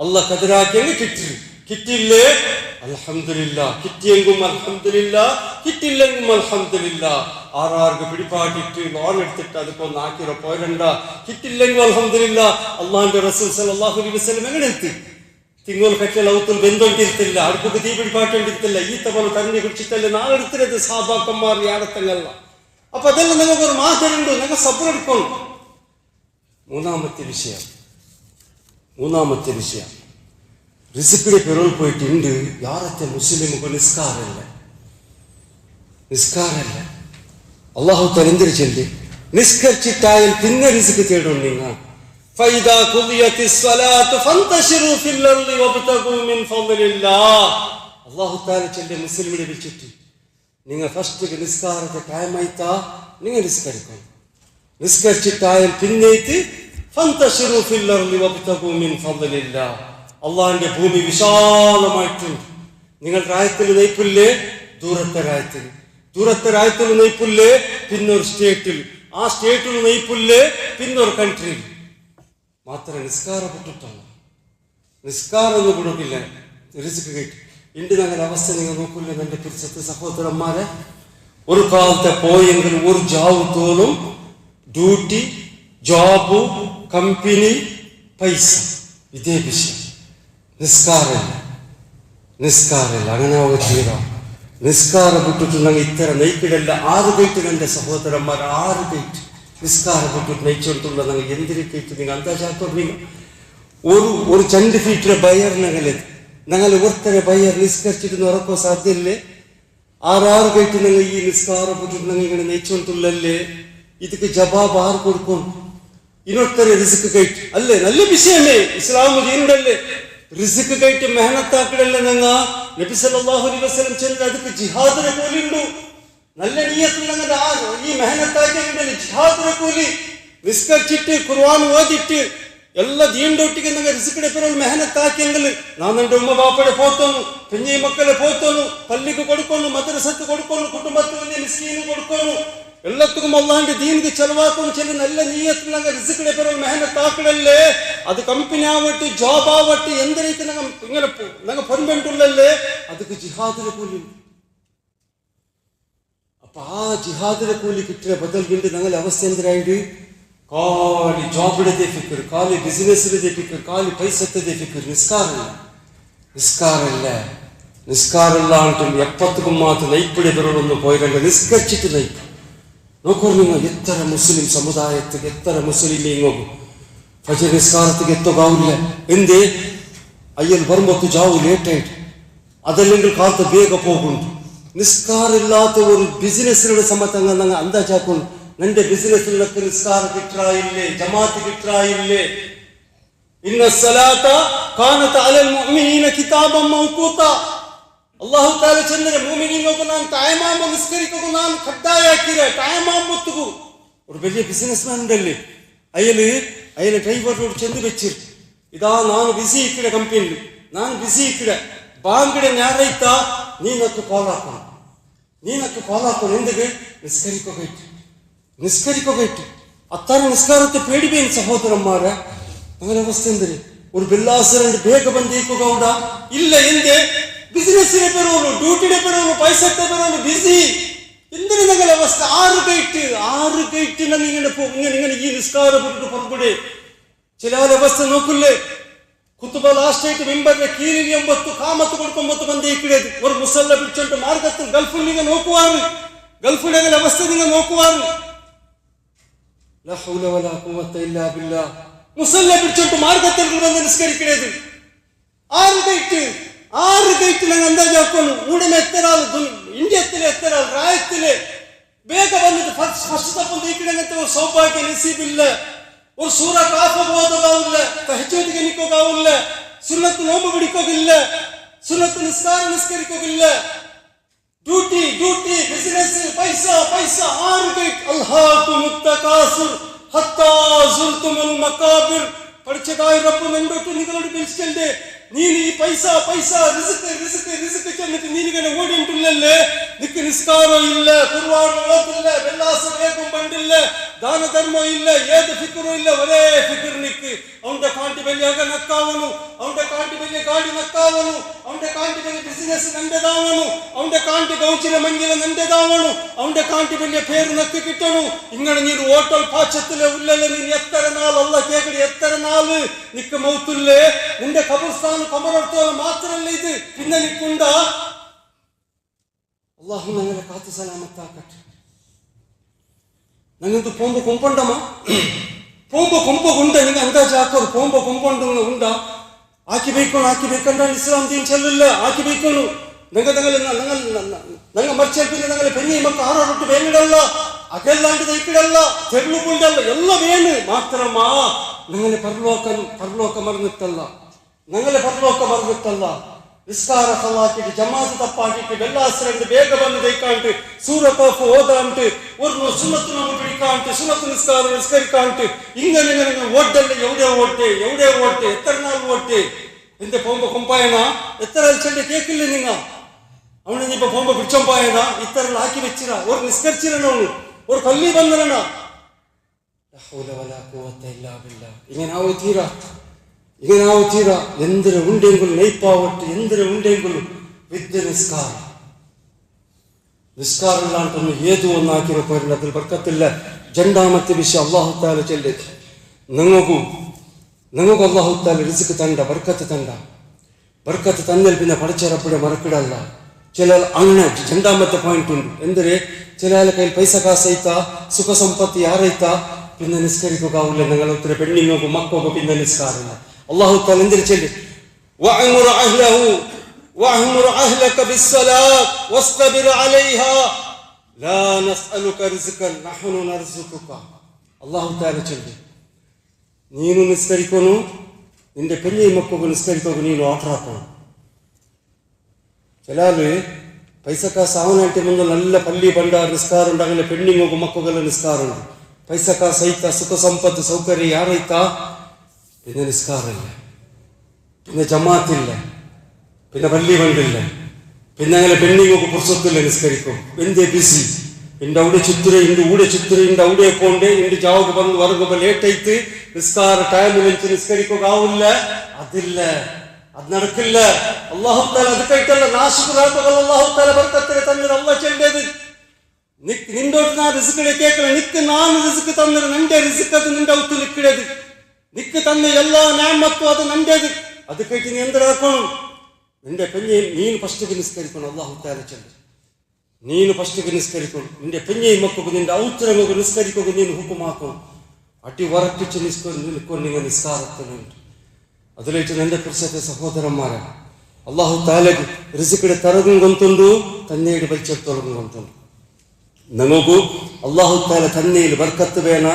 അള്ളാഹ് കതിരാക്കിയെങ്കിൽ കിട്ടിയില്ലേ അൽഹംദുലില്ലാ, കിട്ടിയെങ്കും അൽഹംദുലില്ലാ, കിട്ടിയില്ലെങ്കും അൽഹംദുലില്ലാ. ആറാർക്ക് പിടിപ്പാട്ടിട്ട് ലോൺ എടുത്തിട്ട് അതിപ്പോ നാക്കിറോ പോരണ്ട. കിട്ടില്ലെങ്കും അൽഹംദുലില്ലാ. അള്ളാഹിന്റെ റസൂൽ സല്ലല്ലാഹു അലൈഹി വസല്ലം എങ്ങനെ എത്തി? തിങ്ങോൽ കെട്ടൽ ഔത്തുൽ ബന്ധോണ്ടിരുത്തില്ല, അടുപ്പൊക്കെ തീ പിടിപ്പാട്ടോണ്ടിരുത്തില്ല. ഈത്ത പോലെ കണ്ണി പിടിച്ചിട്ടല്ലേ നാളെ എടുത്തിരുന്നത് സാബാക്കന്മാർ യാടത്തങ്ങല്ല. അപ്പൊ അതെല്ലാം നിങ്ങൾക്കൊരു മാതരുണ്ട്, നിങ്ങൾ സബ്രെടുക്കണം. മൂന്നാമത്തെ വിഷയം റിസ്ക്കിടെ പെറോൾ പോയിട്ടുണ്ട്. യാറത്തെ മുസ്ലിമുക്ക് നിസ്കാരല്ല. അള്ളാഹു തരന്തിരി ചൊല്ലി നിസ്കരിച്ചിട്ടായാൽ പിന്നെ റിസ്ക് തേടും. നിങ്ങൾ فإذا قضيت الصلاة فانتشروا في الأرض وابتغوا من فضل الله. അല്ലാഹു തആല ചൊല്ലി മുസ്ലിമിനെ വിളിച്ചിട്ട് നിങ്ങൾ ഫസ്റ്റ് നിസ്കാരത്തെ ടൈമായിട്ടാ നിങ്ങൾ നിസ്കരിക്കണം. നിസ്കരിച്ചിട്ടായാൽ പിന്നേറ്റ് فانتشروا في الأرض وابتغوا من فضل الله. അള്ളാഹിന്റെ ഭൂമി വിശാലമായിട്ടുണ്ട്. നിങ്ങൾ രാജ്യത്തിൽ നയിപ്പില്ലേ, ദൂരത്തെ രാജ്യത്തിൽ നയിപ്പില്ലേ, പിന്നൊരു സ്റ്റേറ്റിൽ, ആ സ്റ്റേറ്റിൽ നയിപ്പില്ലേ, പിന്നൊരു കൺട്രിയിൽ. മാത്രം നിസ്കാരമൊന്നും കൊടുക്കില്ല. റിസ്ക് കേട്ട് ഇണ്ട് ഞങ്ങളുടെ അവസ്ഥ നിങ്ങൾ നോക്കില്ല. എൻ്റെ പിരിച്ചത്തെ സഹോദരന്മാരെ, ഒരു കാലത്തെ പോയെങ്കിൽ ഒരു ജാവ് തോന്നും ഡ്യൂട്ടി, ജോബ്, കമ്പനി, പൈസ, ഇതേ വിഷയം. നിസ്കാരമില്ല. അങ്ങനെ തീരാ. നിസ്കാരം വിട്ടിട്ടുണ്ടെങ്കിൽ ഇത്തര നയിക്കിടല്ല. 6 ഗേറ്റ് എൻ്റെ സഹോദരന്മാർ, 6 ഗേറ്റ് നിസ്കാരം വിട്ടിട്ട് നയിച്ചോണ്ടുള്ള നിങ്ങൾ എന്തിനു കേട്ട് നിങ്ങൾ അന്താചാത്തോണ്ട് ഒരു 2 ഫീറ്റിലെ ബയറിനകലത് ഞങ്ങൾ ഒരുത്തരെ ബയർ നിസ്കരിച്ചിട്ട് ഉറക്കോ സാധ്യല്ലേ? 6 ഗേറ്റ് നിങ്ങൾ ഈ നിസ്കാരം വിട്ടിട്ട് നിങ്ങൾ ഇങ്ങനെ നയിച്ചോണ്ടുള്ളല്ലേ? ಇದಕ್ಕೆ ಜವಾಬ್ ಆರು ಕೊಡ್ಕೊಂಡು ಇನ್ನೊತ್ತರೆ ರಿಸ್ಕ್ ಕೈಟ್ ಅಲ್ಲೇ നല്ല ವಿಷയമೇ ഇസ്ലാം ദീനുടല്ലേ റിസ്ക് കൈറ്റ് മെഹനത്താക്കിടല്ലേ ഞങ്ങ നബി സല്ലല്ലാഹു അലൈഹി വസല്ലം ചെന്ന് ಅದಕ್ಕೆ ജിഹാദിനെ കൂലിയുണ്ട് നല്ല നിയത്തുള്ള ഈ മെഹനത്താക്കിയ ജിഹാദിനെ കൂലി നിസ്കരിച്ചിട്ട് ഖുർആൻ ഓതിട്ട് ಎಲ್ಲ ದೀಂಡೊಟ್ಟಿಗೆ ನಂಗೆ ರಿಸ್ಕಡೆ ಬರೋದು ಮೆಹನತ್ತಾಕಿಂಗಲ್ ನಾನು ನನ್ನ ಉಮ್ಮ ಬಾಪಡೆ ಪೋತೋನು ಪೆಂಜಿ ಮಕ್ಕಳೇ ಪೋತೋನು ಪಲ್ಲಿಗೆ ಕೊಡ್ಕೊಂಡು ಮದ್ರಸತ್ತು ಕೊಡ್ಕೊಂಡು ಕುಟುಂಬಕ್ಕೆ ಮಿಸ್ಕೀನು ಕೊಡ್ಕೊಂಡು ಎಲ್ಲದಕ್ಕೂ ಅಲ್ಲಾಹ್ಗೆ ದೀನ್ಗೆ ಚಲವಾಕೊಂಡು ಚೆಲ್ಲಿ നല്ല ನೀಯತ್ತು ನಂಗೆ ರಿಸ್ಕಡೆ ಬರೋದು ಮೆಹನತ್ತಾಕಡಲ್ಲೇ ಅದು ಕಂಪನಿ ಆವಟ್ಟು ಜಾಬ್ ಆವಟ್ಟು ಎಂದ ರೀತಿ ನಂಗೆ ಇങ്ങനെ ನಂಗೆ ಪರ್ಮನೆಂಟ್ ಉಳ್ಳಲ್ಲೇ ಅದಕ್ಕೆ ಜಿಹಾದಿನ ಕೂಲಿ ಅಪ್ಪ ಆ ಜಿಹಾದಿನ ಕೂಲಿ ಕಿಟ್ಟರೆ ಬದಲ್ಗಿಂದು ನಂಗಲ್ಲಿ ಅವಸ್ಥೆ ಅಂದ್ರೆ ಆಯ್ತು ಖಾಲಿ ಜಾಬ್ ಇಡದೆ ಫಿಕ್ರ್ ಖಾಲಿ ಬಿಸಿನೆಸ್ ಇಡದೆ ಫಿಕ್ರ್ ಖಾಲಿ ಪೈಸತ್ತದೆ ಫಿಕ್ರ್ നിസ്കാരല്ല ಅಂಟು 70 ಮಾತ್ರ ನೈಪಿಡೆ ಬರೋದೊಂದು പോയിരಂಗ ನಿಸ್ಕರ್ಚಿಟ್ಟು ನೈಪ್ നോക്കൂ നിങ്ങൾ എത്ര മുസ്ലിം സമുദായത്തിൽ എത്ര മുസ്ലിം ഇങ്ങോട്ട് ഫജർ നിസ്കാരത്തിക്ക് എത്തുകാവില്ല എന്തേ അയ്യൽ വരുമ്പൊത്ത് ജാവു ലേറ്റായിട്ട് അതല്ലെങ്കിൽ കാലത്ത് ಬೇಗ പോകുന്നു നിസ്കാരമില്ലാത്ത ഒരു ബിസിനസ്സിനുള്ള സമയത്തങ്ങ ഞങ്ങൾ അന്താചാക്കുന്നു നന്റെ ബിസിനസ്സിലൊക്കെ നിസ്കാര കിട്ടാ ഇല്ലേ ജമാഅത്ത് കിട്ടാ ഇല്ലേ ഇന്ന സലാത്ത കാനത അലൽ മുഅ്മിനീന കിതാബൻ മൗഖൂത അല്ലാഹു തആല ചെന്നരെ മുഅ്മിനീങ്ങൾക്ക് നാം ടൈമാം നിസ്കരിക്കുക നാം കട്ടായാക്കിരെ ടൈമാം മുത്തുകു ഒരു വലിയ ബിസിനസ്മാൻ ഉണ്ടല്ലേ അയാള് ഡ്രൈവറോട് ചെന്ന് വെച്ചിട്ട് ഇതാ ನಾನು ಬಿಸಿ ಇಕ್ಕಡೆ ಕಂಪನಿಲಿ ನಾನು ಬಿಸಿ ಇಕ್ಕಡೆ ಬಾಂಗಡೆ ನ್ಯಾರೈತ ನೀನಕ್ಕೆ ಕಾಲ್ ಹಾಕೋಣ ಎಂದಿಗೆ നിസ്കരിക്കുകയിട്ട് അത്താറ് നിസ്കാരത്തെ പേടിപ്പേൻ സഹോദരന്മാരെ അങ്ങനെ അവസ്ഥ എന്തിന് ഒരു ബില്ലാസരണ്ട് ಬೇಗ ಬಂದೀಕುಗೌಡ ಇಲ್ಲ ಎಂದೆ ಬಿಸಿನೆಸ್ಸಿಗೆ ಬರೋನು ಡ್ಯೂಟಿಗೆ ಬರೋನು ಪೈಸಕ್ಕೆ ಬರೋನು ಬಿಸಿ എന്തിന് നിങ്ങളുടെ അവസ്ഥ ആറ് കൈറ്റ് ഇങ്ങനെ ഈ നിസ്കാര ಬಿಟ್ಟು ಹೊರಗಡೆ ചില അവസ്ഥ നോക്കില്ലേ കുത്തുബ ലാസ്റ്റ് ആയിട്ട് മിമ്പറിന്റെ കീഴിൽ 9 കാമത്ത് കൊടുക്കുമ്പോൾ ಬಂದೀಕಿಡದು ഒരു മുസല്ല പിടിച്ചോണ്ട് മാർഗത്തിൽ ഗൾഫിൽ നിങ്ങൾ നോക്കുവാറ് ഗൾഫിലെ അവസ്ഥ നിങ്ങൾ നോക്കുവാറ് ലാ ഹൗല വലാ ഖുവത ഇല്ലാ ബില്ലാ മുസല്ല പിടിച്ചോണ്ട് മാർഗത്തിൽ വന്ന് നിസ്കരിക്കണത് ആറ് കൈറ്റ് ഞങ്ങൾ അന്താജാക്കുന്നു ഉടനെ എത്തരാൾ ഇന്ത്യത്തിലെ എത്തരാൾ രാജ്യത്തിലെ ಬೇಗ ಬಂದಿದ್ದು ಫಸ್ಟ್ ತಪ್ಪು ಈಕಡೆಂಗಂತ ಒಂದು ಸೌಭಾಗ್ಯ ನಸೀಬಿಲ್ಲ ഒരു സൂറ കാഫ ഓതുകാവില്ല തഹജ്ജുദിಗೆ നിൽക്കുകയാവില്ല സുന്നത്ത് നോമ്പ് പിടിക്കുകയില്ല സുന്നത്ത് നിസ്കരിക്കുകയില്ല ഡ്യൂട്ടി ബിസിനസ് പൈസ ആറ് കൈറ്റ് അൽഹാകുമുത് തകാസുർ ഹത്താ സുൽതുമുൽ മകാബിർ പഠിച്ചതായി റബ്ബ് നിന്നോട്ട് നിങ്ങളോട് വിളിച്ചിട്ടുണ്ട് നീನು ಈ ಪೈಸ ರಿಸ್ಕ್ ಚೆന്നിട്ട് ನೀನಿങ്ങനെ ഓടിയിട്ടുള്ളല്ലേ നിക്ക് നിസ്കാരം ഇല്ല ഖുർആൻ ഓതില്ല വെല്ലാസ വേഗം പണ്ടില്ല ദാന ധർമ്മം ഇല്ല ഏത് ഫിക്റും ഇല്ല ഒരേ ഫിക്ർ നിക്ക് അവന്റെ കാണ്ടി വലിയ അക നക്കാവನು അവന്റെ കാണ്ടി വലിയ ഗാഡി നക്കാവನು അവന്റെ കാണ്ടി വലിയ ബിസിനസ് ನಂದೆದಾವನು അവന്റെ കാണ്ടി ಗೌಚಿನ ಮಂಗಿಲ ನಂದೆದಾವನು അവന്റെ കാണ്ടി വലിയ പേര് നക്ക് കിട്ടണു ഇങ്ങനെ നീನು ಹೋಟೆಲ್ ಪಾಚത്തിലെ ഉള്ളല്ലേ നീ എത്ര നാൾ അല്ലാഹ് കേക്കടി എത്ര നാൾ നിക്ക് മൗത്തുല്ലേ നിന്റെ ഖബർസ്ഥാൻ കബറെടുത്തോളം മാത്രമല്ല ഇത് പിന്നെ നിൽക്കുണ്ട അള്ളാഹു ഞങ്ങളെ കാത്തു സലാമത്താക്കട്ടെ ഞങ്ങൾക്ക് പോകുമ്പോ കൊമ്പുണ്ടമ്മ പോകുമ്പോ കൊമ്പുണ്ട് നിങ്ങൾ അന്താജ് ಹಾಕೋರು പോകുമ്പോ കൊമ്പുണ്ട് ಉಂಡ ಹಾಕಿ ಬೇಕಂದ್ರೆ ಇಸ್ಲಾಂ ದೀನ್ ಚೆಲ್ಲಿಲ್ಲ ಹಾಕಿ ಬೇಕನು ನಂಗ ಮರ್ಚಲ್ಪಿನ ನಂಗಲೆ ಪೆಣ್ಣಿ ಮಕ್ಕ ಆರೋಟ್ಟು ಬೇಂಗಿಡಲ್ಲ ಅದೆಲ್ಲಾಂಟಿದ ಇಕ್ಕಡಲ್ಲ ತೆರಳು ಕುಂಡಲ್ಲ ಎಲ್ಲ ಬೇನು ಮಾತ್ರಮ್ಮ ನಂಗಲೆ ಪರಲೋಕ ಮರನಿತ್ತಲ್ಲ ഞങ്ങളെ പരലോക മറന്നിട്ടല്ല നിസ്കാര സലാത്തിട്ട് ജമാഅത്ത് തപ്പാക്കിട്ട് വെല്ലാസരണ്ട് ಬೇಗ ಬಂದು ദൈക്കാണ്ട് സൂറത്ത് ഓതാണ്ട് ഒരു സുന്നത്ത് നമ്മൾ പിടിക്കാണ്ട് സുന്നത്ത് നിസ്കരിക്കാണ്ട് ഇങ്ങനെ ഓട്ടല്ലേ എവിടെ ഓട്ടെ എത്ര നാൾ ഓട്ടെ എന്റെ പോകുമ്പോ കൊമ്പായന എത്ര ചെണ്ട് കേക്കില്ല നിങ്ങ അവനെ ഇപ്പൊ പോകുമ്പോ പിടിച്ചോമ്പായന ഇത്ര ആക്കി വെച്ചിര ഒരു നിസ്കരിച്ചിരണ ഒരു കല്ലി ಬಂದರಣ ഇങ്ങനെ ആവോ തീരാ ಈಗ ನಾವು ತೀರಾ ಎಂದರ ಉಂಡೆಂಗುಲು ನೈಪಾವಟ್ಟು ಎಂದರ ಉಂಡೆಂಗುಲು ವಿದ್ಯ ನಿಸ್ಕಾರ ಇಲ್ಲ ಅಂತಂದು ಏದು ಒಂದು ಹಾಕಿರೋ ಪೈರಲ್ಲ ಅದ್ರಲ್ಲಿ ಬರ್ಕತ್ತಿಲ್ಲ ಜಂಡಾ ಮತ್ತೆ ವಿಷಯ ಅಲ್ಲಾಹು ತಾಲ ಚೆಲ್ಲಿ ನಂಗು ಅಲ್ಲಾಹು ತಾಲ ರಿಸ್ಕ್ ತಂಡ ಬರ್ಕತ್ತು ತಂದಲ್ಲಿ ಪಿನ್ನ ಪಡಚರಪ್ಪಡೆ ಮರಕಿಡಲ್ಲ ചില അങ്ങനെ രണ്ടാമത്തെ പോയിന്റ് ഉണ്ട് എന്തൊരു ചില കയ്യിൽ പൈസ കാസൈത്ത സുഖ സമ്പത്തി ಯಾರೈತಾ പിന്നെ നിസ്കരിക്കുകയാവില്ല നിങ്ങൾ ഒത്തിരി പെണ്ണിങ്ങോക്കും മക്കോക്കും പിന്നെ നിസ്കാരമില്ല അല്ലാഹു തആല എന്തിനു ചൊല്ലി വഅ്മുർ അഹ്ലക ബിസ്സലാത്ത് വസ്തബിർ അലൈഹാ ലാ നസ്അലുക റിസ്കൻ നഹ്നു നർസുകുക അല്ലാഹു തആല ചൊല്ലി ನೀನು ನಿಸ್ಕರಿಕೋನು, ನಿಂದೆ ಪೆಣ್ಣಿ ಮಕ್ಕಳು ನಿಸ್ಕರಿಕೋಕು ನೀನು ಆರ್ಡರ್ ಹಾಕೋನು. ചിലാല് പൈസക്കാ സാവനായിട്ട് മുമ്പ് നല്ല പള്ളി പണ്ടാർ നിസ്കാറുണ്ട്, അങ്ങനെ പെണ്ണിങ്ങോക്ക് മക്കളെല്ലാം നിസ്കാറുണ്ട്. പൈസക്കാ സഹിത്ത സുഖ സമ്പത്ത് സൗകര്യം യാറൈത്ത, പിന്നെ നിസ്കാറില്ല, പിന്നെ ജമാത്തില്ല, പിന്നെ പള്ളി പണ്ടില്ല, പിന്നെ അങ്ങനെ പെണ്ണിങ്ങോക്ക് പുറത്തില്ല നിസ്കരിക്കും. എന്തേ ബിസി ഇന്റെ അവിടെ ചിത്ര ഇന്റെ ഊടെ ചിത്ര ഇന്റെ അവിടെ പോണ്ടേ ഇന്റെ ജാവക്ക് ಬಂದು വർഗപ്പോ ലേറ്റ് ആയിട്ട് നിസ്കാര ടൈമിൽ വെച്ച് നിസ്കരിക്കുക ആവില്ല. അതില്ല, അത് നടക്കില്ല. അല്ലാഹു തആല അത് കഴിക്കല്ല. നാശുറാത്തുകൾ അല്ലാഹു തആല ബർക്കത്തിനെ തന്നത് അല്ലാഹു ചെയ്തത്. നിന്നോട് ഞാൻ റിസ്കിനെ കേൾക്കല, നിക്ക് ನಾನು റിസ്ക് തന്നത് നിന്റെ റിസ്ക്, അത് നിന്റെ ഔത്ത് നിൽക്കണത്. നിക്ക് തന്ന എല്ലാ നിഅമത്തും അത് നിന്റേത്. അത് കഴിച്ച് നീ എന്തിനാക്കണം? നിന്റെ പെഞ്ഞയും നീನು ಫಸ್ಟಿಗೆ ನಿಸ್ಕರಿക്കണം. ಅಲ್ಲಾಹು ತಾಲಾ ಚಂದ ನೀನು ಫಸ್ಟಿಗೆ ನಿಸ್ಕರಿക്കണം. ನಿന്റെ പെഞ്ഞയും മക്കൾക്ക് നിന്റെ ഔത്തരങ്ങൾക്ക് നിസ്കരിക്കുക നീನು ಹುಕುಂ ಹಾಕೋಣ. അടി വറപ്പിച്ച് നിൽക്കൊണ്ട് നിങ്ങൾ നിസ്കാരത്തിനുണ്ട്. അതിലേക്ക് എൻ്റെ പ്രശ്നത്തെ സഹോദരന്മാരെ, അള്ളാഹു താലക്ക് റിസ്ക്കിടെ തറകും കൊണ്ടുണ്ട്, തന്നയുടെ വലിച്ചെടുത്തോളം കൊണ്ടുണ്ട്. ഞങ്ങൾക്ക് അള്ളാഹു താല തന്നയിൽ ബർക്കത്ത് വേണ.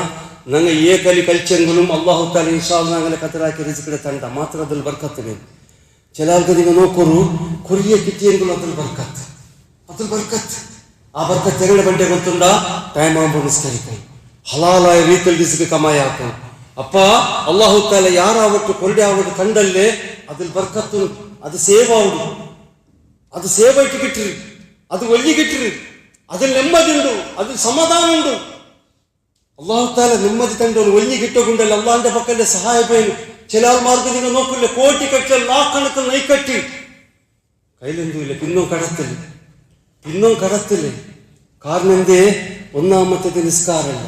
ഞങ്ങൾ ഏകലി കഴിച്ചെങ്കിലും അള്ളാഹു താല ഇൻഷാ അല്ലാഹ് ഞങ്ങളെ കത്തറാക്കി റിസ്ക്കിടെ തണ്ട മാത്രം അതിൽ ബർക്കത്ത് വേണം. ചില ആൾക്ക് നിങ്ങൾ നോക്കൊരു കൊറിയ കിട്ടിയെങ്കിലും അതിൽ ബർക്കത്ത്, അതിൽ ബർക്കത്ത്. ആ ബർക്കത്ത് എങ്ങനെ വേണ്ടേ ಗೊತ್ತುಂಡ? ಟೈಮ್ ಆಗುമ്പോൾ ನಿಸ್ಕರಿക്കണം, ಹಲಾಲಾಯ ರೀತಿಯಲ್ಲಿ ರಿಸ್ಕ್ ಕಮಾಯಿ ಹಾಕೋಣ. ಅಪ್ಪ ಅಲ್ಲಾಹು ತಾಲ ಯಾರಾವಟ್ಟು ಕೊಂಡೆ ಆವಟ್ಟು ಕಂಡಲ್ಲೇ അതിൽ ബർക്കത്ത്, അത് സേവ് ആവുന്നു, അത് സേവ് ആയിട്ട് കിട്ടരുത്, അത് വലിയ കിട്ടരുത്, അതിൽ നെമ്മതിയുണ്ട്, അതിൽ സമാധാനമുണ്ട്. അള്ളാഹു താല നെമ്മതി തണ്ടോನು വലിയ കിട്ടുകൊണ്ടല്ല അള്ളാഹിന്റെ പക്കന്റെ സഹായപ്പേನು. ചില ആൾമാർക്ക് നിങ്ങൾ നോക്കില്ല, കോಟಿ കെട്ടൽ ലാക്കണക്കിൽ നൈക്കട്ടി കയ്യിലെന്തുമില്ല, പിന്നും കടത്തില്ല. കാരണം എന്തേ? ഒന്നാമത്തേത് നിസ്കാരമല്ല,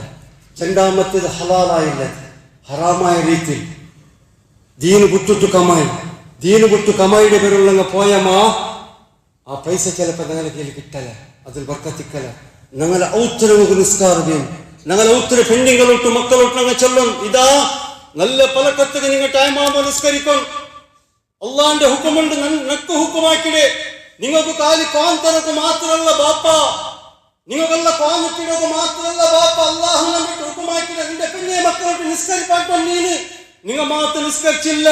രണ്ടാമത്തേത് ഹലാലായില്ല, ഹറാമായ രീതിയിൽ ദീന് വിട്ടു കമായിയുടെ പേരുള്ള പോയമാ ആ പൈസ ചിലപ്പോൾ ഞങ്ങളുടെ കയ്യിൽ കിട്ടല, അതിൽ ബർക്കത്തിക്കല. ഞങ്ങളെ ഔത്തരവുക നിസ്കാരം, ഞങ്ങളെ ഔത്തര പെണ്ണിങ്ങളൊട്ട് മക്കളൊട്ട് ഞങ്ങൾ ചൊല്ലും. ഇതാ നല്ല പലക്കത്തുക നിങ്ങൾ ടൈം ആകുമ്പോൾ നിസ്കരിക്കും. അള്ളാന്റെ ഹുക്കുമുണ്ട്, നക്ക് ഹുക്കുമാക്കിടെ. നിങ്ങൾക്ക് കാലി കോന്തരക്ക് മാത്രമല്ല ബാപ്പ, നിങ്ങൾക്കെല്ലാം കോന്നിട്ടിടക്ക് മാത്രമല്ല ബാപ്പ. അള്ളാഹുനെ വിട്ട് ഹുക്കുമാക്കിടെ. നിന്റെ പെണ്ണെ മക്കളോട്ട് നിസ്കരിപ്പാട്ടോ നീന്. നിങ്ങൾ മാത്രം നിസ്കരിച്ചില്ല,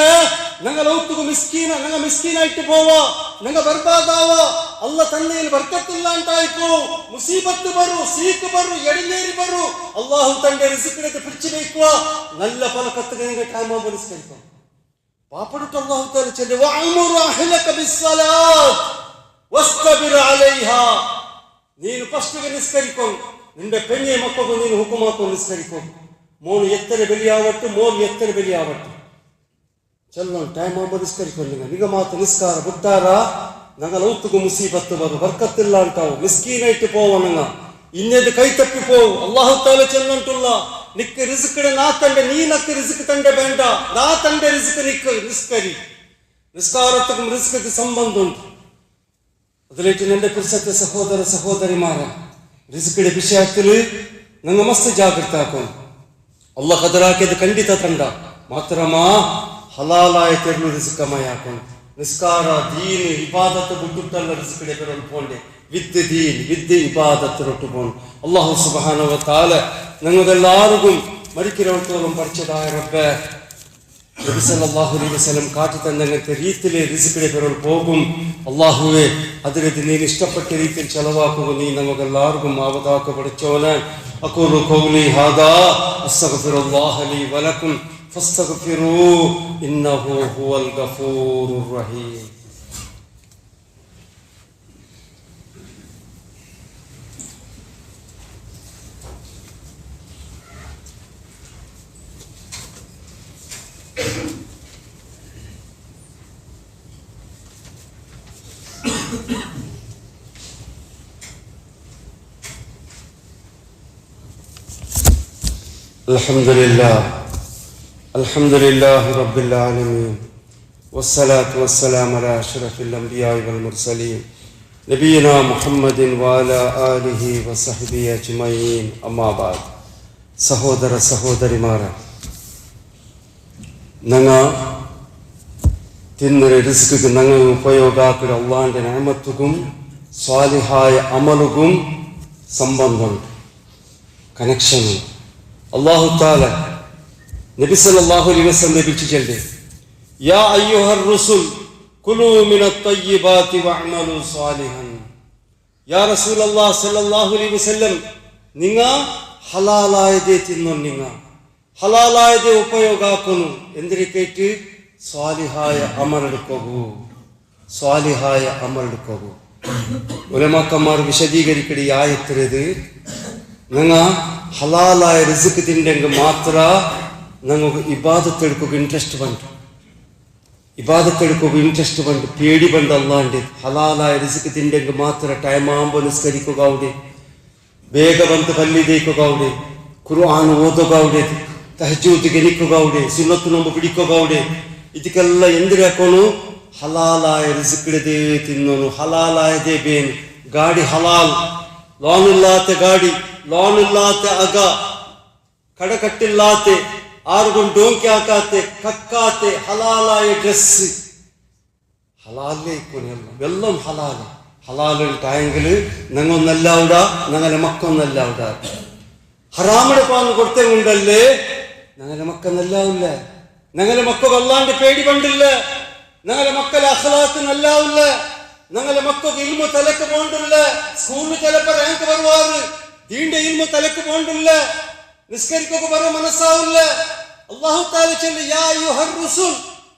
ഞങ്ങൾ ഔത്തുക മിസ്കീന, ഞങ്ങൾ മിസ്കീനായിട്ട് പോവാ, ഞങ്ങൾ ബർബാദാവാ. അല്ല തന്നയിൽ ബർക്കത്തില്ലാണ്ടായിപ്പോ, മുസീബത്ത് ബറു, സീക്ക് ബറു, എടിഞ്ഞേരി ബറു. അള്ളാഹു തന്റെ റിസ്കിനൊക്കെ പിടിച്ചു വയ്ക്കുക. നല്ല പല കത്തുക നിങ്ങൾ ടൈം ആകുമ്പോൾ നിസ്കരിക്കാം. പാപ്പടുത്ത് അള്ളാഹു തആല ചൊല്ലി, വഅമുറു അഹ്ലക ബിസ്സലാത്ത് വസ്തബിർ അലൈഹാ. നീನು ಫಸ್ಟಿಗೆ ನಿಸ್ಕರಿക്കും, നിന്റെ പെണ്ണെ മക്കൾക്ക് നീನು ಹುಕುಮಾಕೊಂಡು ನಿಸ್ಕರಿക്കും. മോന് എത്ര ബലിയാവട്ടെ, മോൻ എത്ര ബലിയാവട്ടെ ചൊല്ലണം. ടൈം ആകുമ്പോൾ നിസ്കരിക്കും. നിങ്ങൾ മാത്രം നിസ്കാര ಬಿಟ್ಟಾರ ഞങ്ങൾ ഔത്തുക്ക് മുസീബത്ത് വരും, ബർക്കത്തില്ല ഉണ്ടാവും, മിസ്കീനായിട്ട് പോവും. നിങ്ങൾ ഇന്നത് കൈ തപ്പി പോവും. അല്ലാഹു തആല ചെന്നിട്ടുള്ള നിക്ക് റിസ്ക്കിടെ നാ തന്റെ, നീ നക്ക് റിസ്ക് തന്റെ വേണ്ട, നാ തന്റെ റിസ്ക് നിക്ക് നിസ്കരി. നിസ്കാരത്തിനും റിസ്ക്ക് സംബന്ധമുണ്ട്. അതിലേക്ക് എൻ്റെ പുരുഷത്തെ സഹോദര സഹോദരിമാരെ, റിസ്ക്കിടെ വിഷയത്തിൽ നിങ്ങൾ മസ്ത് ജാഗ്രത ആക്കണം. അള്ളാഹ് കദറാക്കിയത് ಖಂಡಿತ ತಂಡ ಮಾತ್ರಮಾ ಹಲಾಲಾಯ ತೆರಳು ರಿಸ್ಕ್ ಕಮಾಯಾಕೊಂಡು. ನಿಸ್ಕಾರ ದೀನ್ ಇಬಾದತ್ ಬಿಟ್ಟುಟ್ಟಲ್ಲ ರಿಸ್ಕಿಡೆ ಬೆರಳು ಪೋಂಡೆ, ವಿದ್ ದೀನ್ ವಿದ್ ಇಬಾದತ್ ರೊಟ್ಟು ಪೋಂಡು. ಅಲ್ಲಾಹು ಸುಬ್ಹಾನಹು ವ ತಆല ഞങ്ങൾക്കെല്ലാവർക്കും മരിക്കിറത്തോളം പഠിച്ചതായ റബ്ബേ, നബി സല്ലല്ലാഹു അലൈഹി വസല്ലം കാട്ടി തന്നങ്ങനത്തെ രീതിയിലെ റിസ്കിടെ പെറോൾ പോകും. അള്ളാഹുവെ അതിലേക്ക് നീ ഇഷ്ടപ്പെട്ട രീതിയിൽ ചെലവാക്കുക. നീ നമുക്കെല്ലാവർക്കും ആവതാക്ക പഠിച്ചോനെ. അഖൂലു ഖൗലി ഹാദാ അസ്തഗ്ഫിറുല്ലാഹ ലീ വലക്കും ഫസ്തഗ്ഫിറൂ ഇന്നഹു ഹുവൽ ഗഫൂറുർ റഹീം. അൽഹംദുലില്ലാഹി റബ്ബിൽ ആലമീൻ വസ്സലാത്തു വസ്സലാമു അലാ അഷ്റഫിൽ അംബിയാഇ വൽ മുർസലീൻ നബിയിനാ മുഹമ്മദിൻ വഅലാ ആലിഹി വസഹ്ബിഹി അജ്മഈൻ. അമ്മാ ബഅദ്. സഹോദര സഹോദരിമാരെ, ഞങ്ങൾ തിന്നൊരു റിസ്ക്ക് ഞങ്ങൾ ഉപയോഗാക്കുന്ന അള്ളാഹിന്റെ നിഅമത്തുക്കും സ്വാലിഹായ അമലുക്കും സംബന്ധമുണ്ട്, കണക്ഷനുണ്ട്. അല്ലാഹു തആല നബി സല്ലല്ലാഹു അലൈഹി വസല്ലം വിളിച്ചു ചൊല്ലി, യാ അയ്യുഹർ റുസുൽ കുലൂ മിനത് തയ്യിബാതി വഅമലു സാലിഹൻ. യാ റസൂലല്ലാഹ് സല്ലല്ലാഹു അലൈഹി വസല്ലം, നിങ്ങ ഹലാലായതേ തിന്നു, നിങ്ങ ഹലാലായതേ ഉപയോഗാക്കുന്നു. എന്തിനേറ്റ്? സ്വാലിഹായ അമലെടുക്കൂ, സ്വാലിഹായ അമലെടുക്കൂ. ഉലമാക്കന്മാർ വിശദീകരിക്കടി ആയത്തിരത്, നിങ്ങ ഹലാലായ റിസ്ക് തിണ്ടെങ്കിൽ മാത്ര നിങ്ങൾക്ക് ഇബാദത്തെടുക്കുക ഇൻട്രസ്റ്റ് ಬಂತು, ഇബാദത്തെടുക്കുക ഇൻട്രസ്റ്റ് ಬಂತು, പേടി ಬಂದು അല്ലാണ്ട്. ഹലാലായ റിസ്ക് തിണ്ടെങ്കിൽ മാത്ര ടൈം ആകുമ്പോൾ നിസ്കരിക്കുക അവിടെ, ಬೇಗ ಬಂದು ಪಲ್ಲಿ ದೇക്കുക അവിടെ, ഖുർആൻ ಓದುക അവിടെ, തഹജ്ജുദ് ഗണിക്കുക അവിടെ, സുന്നത്ത് നോമ്പ് പിടിക്കുക അവിടെ. ಇದಕ್ಕೆಲ್ಲ ಎಂದಿರಾಕೋನು ಹಲಾಲಾಯ ರಿಸ್ಕ್ಡದೇ ತಿನ್ನೋನು, ಹಲಾಲಾಯದೇ ಬೇನು. ಗಾಡಿ ಹಲಾಲ್, ಲೋನ್ ಇಲ್ಲಾತೆ ಗಾಡಿ, ಲೋನ್ ಇಲ್ಲಾತೆ ಅಗ, ಕಡಕಟ್ಟಿಲ್ಲಾತೆ, ಆರುಗೊಂಡು ಡೋಂಕಿ ಹಾಕಾತೆ, ಕಕ್ಕಾತೆ, ಹಲಾಲಾಯ ಡ್ರೆಸ್ ഹലാലേ വെള്ളം ഹലാല്. ഹലാലുണ്ടായെങ്കിൽ ഞങ്ങൊന്നല്ല അവിടെ, ഞങ്ങളെ മക്കൊന്നല്ല അവിടെ. ഹറാമിടെ പാന്ന് കൊടുത്തുകൊണ്ടല്ലേ ഞങ്ങളെ മക്കെന്നല്ലാവില്ല, ഞങ്ങളെ മക്കൾ അല്ലാണ്ട് പേടി പണ്ടില്ല, ഞങ്ങളെ മക്കളെ അഖ്ലാഖ് നല്ലാവില്ല, ഞങ്ങളെ മക്കൾക്ക് ഇൽമു തലക്ക് പോണ്ടില്ല, സ്കൂളിൽ ചിലപ്പോൾ റാങ്ക് വരുവാറ്, ദീന്റെ ഇൽമു തലക്ക് പോണ്ടില്ല, നിസ്കരിക്കൊക്കെ പറ മനസ്സാവില്ല. അല്ലാഹു തആല ചൊല്ലി, യാ അയ്യുഹർ റസൂൽ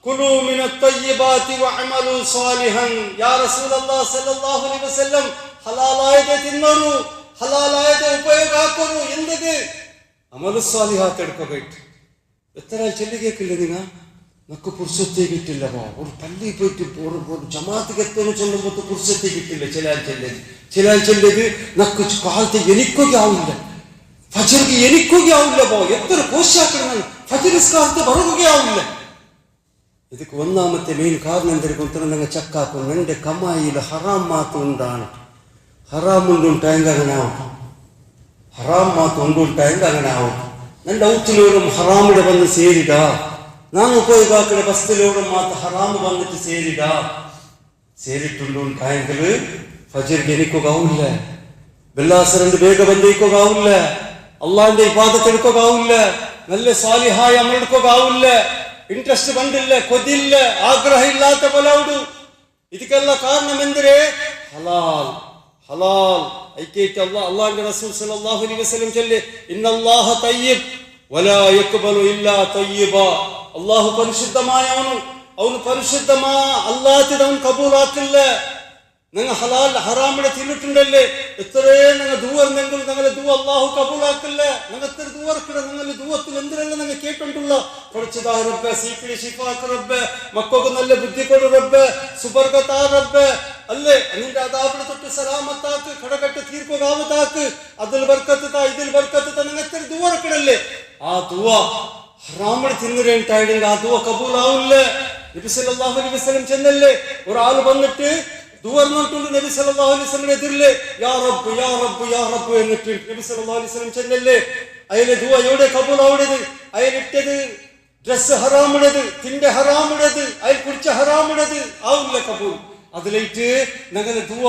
കുലൂ മിനത് തയ്യിബാതി വഅമലു സാലിഹൻ. യാ റസൂലല്ലാഹ് സല്ലല്ലാഹു അലൈഹി വസല്ലം, ഹലാലായതേ തിന്നോളൂ, ഹലാലായതേ ഉപയോഗാക്കൂ. എന്തിന്? അമലു സാലിഹാത്ത് എടുക്കಬೇಕು. എത്ര ചൊല്ലി കേൾക്കില്ല നിങ്ങൾ? നമുക്ക് പുരുഷത്തെ കിട്ടില്ല. ഒരു പള്ളിയിൽ പോയിട്ട് ഒരു ജമാഅത്ത് എത്തുന്നു ചൊല്ലുമ്പോൾ പുരുഷത്തെ കിട്ടില്ല. ചില ചൊല്ലത് നമുക്ക് കാലത്ത് എനിക്കൊക്കെ ആവില്ല, ഫജർക്ക് എനിക്കൊക്കെ ആവില്ല. എത്ര കോശാക്കണം, ഫജർ നിസ്കാരത്തെ ബറകുകയെ ആവില്ല. ಇದಕ್ಕೆ ഒന്നാമത്തെ മെയിൻ കാരണം എന്തിരിക്കും? നിങ്ങൾ ചക്കാക്കും എൻ്റെ കമ്മായിൽ ഹറാം മാത്ത് ഉണ്ടാണ്. ഹറാം ഉണ്ടുണ്ടായെങ്കിൽ അങ്ങനെ ആവും, ഹറാം മാത്ത് ഉണ്ടുണ്ടായെങ്കിൽ അങ്ങനെ ആവും. എൻ്റെ ഔത്തിലോടും ഹറാമിടെ വന്ന് ಸೇರಿದ, ನಾನು ಉಪಯೋಗಾಕಡೆ ಬಸ್ತಿಲೋടും ಮಾತ್ರ ಹರಾಮ್ ಬಂದಿಟ್ಟು ಸೇರಿದ, ಸೇರಿಟ್ಟುಂಡುಂಟಾയെങ്കിൽ ಫಜರ್ಗೆ ಎನಿಕೋಗಾವಿಲ್ಲ, ಬೆಲ್ಲಾಸರಂದು ಬೇಗ ಬಂದಿಕ್ಕೋಗಾವಿಲ್ಲ, ಅಲ್ಲಾಂದೆ ಇಬಾದತ್ എടുക്കോಗಾവില്ല, നല്ല സാലിഹായ അമൽ എടുക്കോಗಾവില്ല. ಇಂಟ್ರೆಸ್ಟ್ ಬಂದಿಲ್ಲ, ಕೊದಿಲ್ಲ, ಆಗ್ರಹ ಇಲ್ಲಾತ ಬಲೌಡು. ಇದಕ್ಕೆಲ್ಲ ಕಾರಣವೆಂದರೆ ಹಲಾಲ್. ಹಲಾಲ್ ಐಕೇಟ್ ಅಲ್ಲಾಹ್ ರಸೂಲ್ ಸಲ್ಲಲ್ಲಾಹು ಅಲೈಹಿ ವಸಲ್ಲಂ ಚೊಲ್ಲಿ, ಇನ್ನಲ್ಲಾಹ ತಯ್ಯಿಬ್ ವಲಾ ಯಕ್ಬಲು ಇಲ್ಲಾ ತಯ್ಯಿಬಾ. അള്ളാഹു പരിശുദ്ധമായവനും, അവന് പരിശുദ്ധമാ അല്ലാത്തത് അവൻ കബൂലാക്കില്ല. നിങ്ങൾ ഹലാൽ ഹറാമിടെ തിന്നിട്ടുണ്ടല്ലേ, എത്രയോ നിങ്ങൾ ദൂവെന്നെങ്കിൽ നിങ്ങളെ ദൂവ അള്ളാഹു കബൂലാക്കില്ല. നിങ്ങൾ എത്ര ദൂവർക്കിട നിങ്ങളുടെ ദൂവത്തിൽ എന്തിനെല്ലാം നിങ്ങൾ കേട്ടിട്ടുള്ള പഠിച്ചതാ റബ്ബെ, സീപ്പിടി ഷിഫാക്ക് റബ്ബെ, മക്കൾക്ക് നല്ല ബുദ്ധി കൊടു റബ്ബെ, സുബർഗത്താ റബ്ബെ അല്ലേ, നിന്റെ അതാപിടെ തൊട്ട് സലാമത്താക്ക്, കടകട്ട് തീർപ്പുകാമത്താക്ക്, അതിൽ ബർക്കത്താ ഇതിൽ ബർക്കത്താ. നിങ്ങൾ എത്ര ദൂവർക്കിടല്ലേ, ആ ദുവ ഹറാമിടെ തിന്നുണ്ടായില്ലെങ്കിൽ ആ ദുവ കബൂലാവില്ല. നബി സല്ലല്ലാഹു അലൈഹി വസല്ലം ചെന്നല്ലേ, ഒരാൾ വന്നിട്ട് ദുവർന്നിട്ടുണ്ട് നബി സല്ലല്ലാഹു അലൈഹി വസല്ലം എതിരില്ലേ, യാ റബ്ബ് യാ റബ്ബ് യാ റബ്ബ് എന്നിട്ട് നബി സല്ലല്ലാഹു അലൈഹി വസല്ലം ചെന്നല്ലേ. അയാളെ ദുവ എവിടെ കബൂലാവുടേത്? അയാളിട്ടത് ഡ്രസ് ഹറാമിടത്, തിന്റെ ഹറാമിടത്, അയാൾ കുടിച്ച ഹറാമിടത് ആവില്ല കബൂൽ. അതിലേറ്റ് ഞങ്ങളെ ദുവ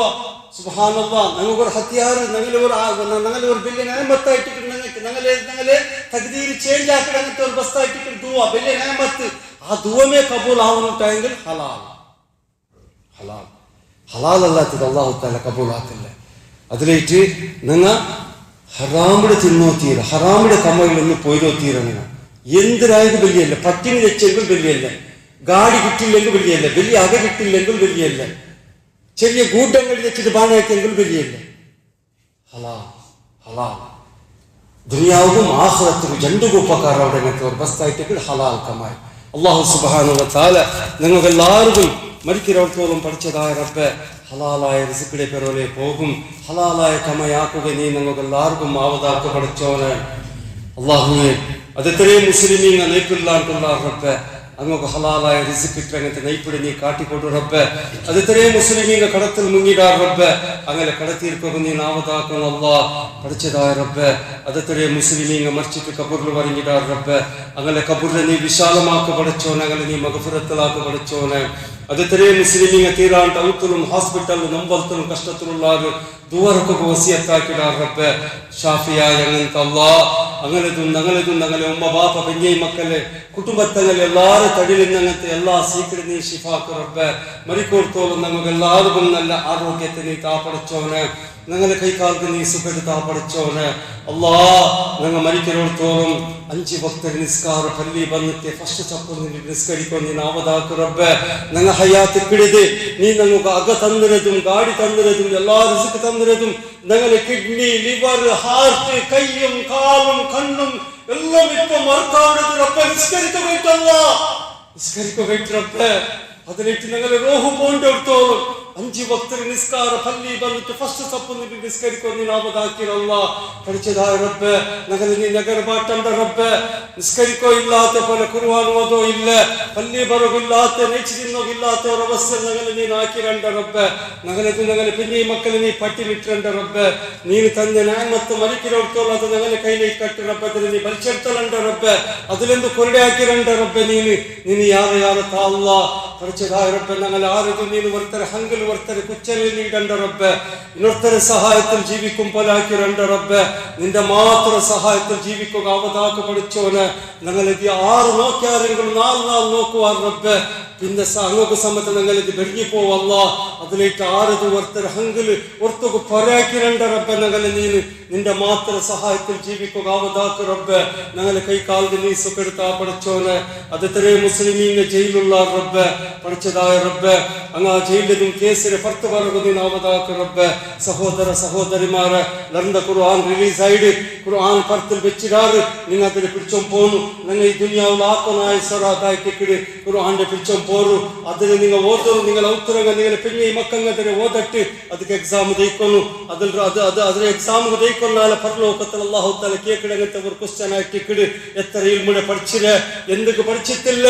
സുബ്ഹാനല്ലാഹ്, ഞങ്ങൾക്കൊരു ഹത്യാറ്, ഞങ്ങളൊരു വലിയ നേമത്തായിട്ട് ഞങ്ങളെ തഖ്ദീർ ചേഞ്ച് ആക്കി അങ്ങനത്തെ ഒരു ബസ്തായിട്ട് ദുവ വലിയ നേമത്ത്, ആ ദുവമേ കബൂൽ ആവുന്നുണ്ടായെങ്കിൽ ഹലാൽ. ഹലാൽ ഹലാൽ അല്ലാത്തത് അല്ലാഹു തആല കബൂലാക്കില്ല. അതിലേറ്റ് നിങ്ങൾ ഹറാമിടെ തിന്നോ തീര, ഹറാമിടെ കമ്മയിലൊന്ന് പോയിരോ തീര. നിങ്ങൾ എന്തിനായത് വലിയല്ല, പട്ടിണി വെച്ചെങ്കിൽ വലിയല്ല, ഗാഡി കിട്ടില്ലെങ്കിൽ വലിയല്ല, വലിയ അക കിട്ടില്ലെങ്കിൽ വലിയല്ല, ചെറിയ കൂട്ടങ്ങൾ വെച്ചിട്ട് ബാണാക്കിയെങ്കിൽ വലിയല്ല. ഹലാൽ ഹലാൽ ദുനിയാവും ആഖിറത്തും രണ്ടും ഉപകാരം അവിടെ അങ്ങനത്തെ ഒരു ബസ്തായിട്ട് ഹലാൽ കമായി. അല്ലാഹു സുബ്ഹാനഹു വ തആല ഞങ്ങൾക്കെല്ലാവർക്കും മരിക്കുന്നവർത്തോളം പഠിച്ചതായ റബ്ബെ ഹലാലായ റിസ്ക്കിടെ പെറോലെ പോകും, ഹലാലായ കമയാക്കുക നീ ഞങ്ങൾക്കെല്ലാവർക്കും ആവതാക്ക് പഠിച്ചോനെ. അല്ലാഹുവേ, അതെത്രയും മുസ്ലിമീങ്ങൾ നയിപ്പില്ലാണ്ടുള്ള റബ്ബെ അങ്ങക്ക് ഹലാലായ റിസ്ക് അങ്ങനത്തെ നയിപ്പിടെ നീ കാട്ടിക്കൊണ്ടു റബ്ബെ. അതെത്രയും മുസ്ലിമീങ്ങൾ കടത്തിൽ മുങ്ങിടാ റബ്ബെ, അങ്ങനെ കടത്തിയിരിക്കുക നീ നാവതാക്കണം അല്ലാഹ് പഠിച്ചതായ റബ്ബെ. അതെത്രയും മുസ്ലിമീങ്ങൾ മരിച്ചിട്ട് കബറിൽ വരങ്ങിടാ റബ്ബെ, അങ്ങനെ കബറിനെ നീ വിശാലമാക്കി പഠിച്ചോനെ, അങ്ങനെ നീ മഗ്ഫിറത്തിലാക്കി പഠിച്ചോനെ. അതെത്രയും മുസ്ലിമീങ്ങൾ തീരാണ്ട് ഔത്തിലും ഹോസ്പിറ്റലിലും നമ്പലത്തിലും കഷ്ടത്തിലുള്ള ദുആറൊക്കെ വസിയത്താക്കിടാ റബ്ബെ. ഷാഫിയായ അങ്ങനത്തെ അല്ലാഹ് ഞങ്ങളെ ഉമ്മ ബാപ്പ പെഞ്ഞൈ മക്കളെ കുടുംബത്തങ്ങളെ എല്ലാവരും തടിലിന്നങ്ങത്തെ എല്ലാ സീക്രട്ട് നീ ഷിഫാക്ക് റബ്ബെ മരിക്കോർത്തോളം നമുക്ക് എല്ലാവർക്കും നല്ല ആരോഗ്യത്തെ നീ താപ്പടച്ചോനെ ഞങ്ങളെ കൈകാലത്ത് നീ സുഖത്ത് താപ്പടച്ചോനെ അല്ലാ ഞങ്ങൾ മരിക്കലോടത്തോളം 5 വക്ത നിസ്കാര പള്ളി വന്നിട്ട് ഫസ്റ്റ് ചപ്പു നിസ്കരിക്കും നീ നാവതാക്ക് റബ്ബെ ഞങ്ങൾ ഹയാത്ത് കിടത് നീ ഞങ്ങൾക്ക് അക തന്നിരതും ഗാഡി തന്നിരതും എല്ലാ റിസ്ക് തന്നിരതും ഞങ്ങളെ കിഡ്നി ലിവർ ഹാർട്ട് കൈയും കാലും കണ്ണും എല്ലാം ഇപ്പൊ മറക്കാവിടത്ത് റബ്ബെ നിസ്കരിക്കಬೇಕು റബ്ബെ അതിലേക്ക് ഞങ്ങളെ റൂഹ് പോണ്ടിടത്തോളം 5 വക്ത നിസ്കാര പള്ളി വന്നിട്ട് ഫസ്റ്റ് ചപ്പു നിസ്കരിക്കും നീ നാമതാക്കിരല്ല പഠിച്ചതായ റബ്ബെ ഞങ്ങളെ നീ നഗരപാട്ടണ്ട റബ്ബെ നിസ്കരിക്കോ ഇല്ലാത്ത പോലെ ഖുർആൻ ഓതോ ഇല്ല പള്ളി ബറകില്ലാത്ത നെച്ച് തിന്നോകില്ലാത്ത ഒരു അവസ്ഥ ഞങ്ങളെ നീ നാക്കിരണ്ട റബ്ബെ ഞങ്ങളെ പിന്നെ മക്കളെ നീ പട്ടി വിട്ടിരണ്ട റബ്ബെ നീ തന്നെ ഞാമത്ത് മരിക്കിലോടത്തോളം അത് ഞങ്ങളെ കയ്യിലേക്ക് കട്ടി റബ്ബെ അതിൽ നീ വലിച്ചെടുത്തലണ്ട റബ്ബെ അതിലെന്ത് കൊരടാക്കിരണ്ട റബ്ബെ നീನು ಯಾರ ತಾಲ್ಲ ಪರಿಚಯದಾಯ ರಬ್ಬೆ ഞങ്ങൾ ആരും നീನು വർത്തര ഹങ്കൽ വർത്തര കുച്ചലിൽ നീടണ്ട റബ്ബെ ഇന്നൊരുത്തര സഹായത്തിൽ ജീവിക്കും പോലാക്കി രണ്ട റബ്ബെ നിന്റെ മാത്രം സഹായത്തിൽ ജീവിക്കുക അവതാക്ക് പഠിച്ചോനെ ഞങ്ങളെ 6 നോക്കിയാരെങ്കിലും 4 നോക്കുവാൻ റബ്ബെ പിന്നെ അങ്ങോട്ട് സമയത്ത് ഞങ്ങളിത് ಬೆಳಗಿ പോവല്ല അതിലേക്ക് ആരത് വർത്തര ഹങ്കൽ ഒರ್ತకు ಪರಾಕಿ രണ്ട റബ്ബെ ഞങ്ങളെ നിന്റെ മാത്രം സഹായത്തിൽ ജീവിക്കുക അവതാക്ക് റബ്ബെ ഞങ്ങളെ കൈകാലിൽ നീ സുഖെടുത്താ പഠിച്ചോനെ അത് ഇത്രേ മുസ്ലിമീങ്ങ ജയിലുള്ള റബ്ബെ പഠിച്ചതായ റബ്ബെ അങ്ങ് ആ ജയിലിലും കേസിലെ പുറത്തു പറയുക അവതാക്ക് റബ്ബെ സഹോദര സഹോദരിമാരെ ലർന്ന ഖുർആൻ റിലീസ് ആയിട്ട് ഖുർആൻ പുറത്തിൽ വെച്ചിടാറ് നിങ്ങൾ അതിനെ പിടിച്ചോം പോന്നു നിങ്ങൾ ഈ ദുനിയാവിൽ ആക്കനായ സ്വറാതാക്കിക്കിട് ഖുർആന്റെ പിടിച്ചോം പോരു അതിന് നിങ്ങൾ ഓതോ നിങ്ങൾ ഔത്തരങ്ങൾ നിങ്ങളെ പിന്നെ ഈ മക്കങ്ങതിനെ ഓതട്ട് ಅದಕ್ಕೆ ಎಕ್ಸಾಮ್ ದೈಕೊನು ಅದ್ರ ಎಕ್ಸಾಮ್ ದೈಕೊನ್ನಾಲ ಪರಲೋಕത്തിൽ അല്ലാഹു തആല കേക്കിടങ്ങത്തെ ഒരു ക്വസ്റ്റ്യൻ ആക്കിക്കിട് എത്ര ഇൽമുനെ പഠിച്ചില്ല എന്തൊക്കെ പഠിച്ചിട്ടില്ല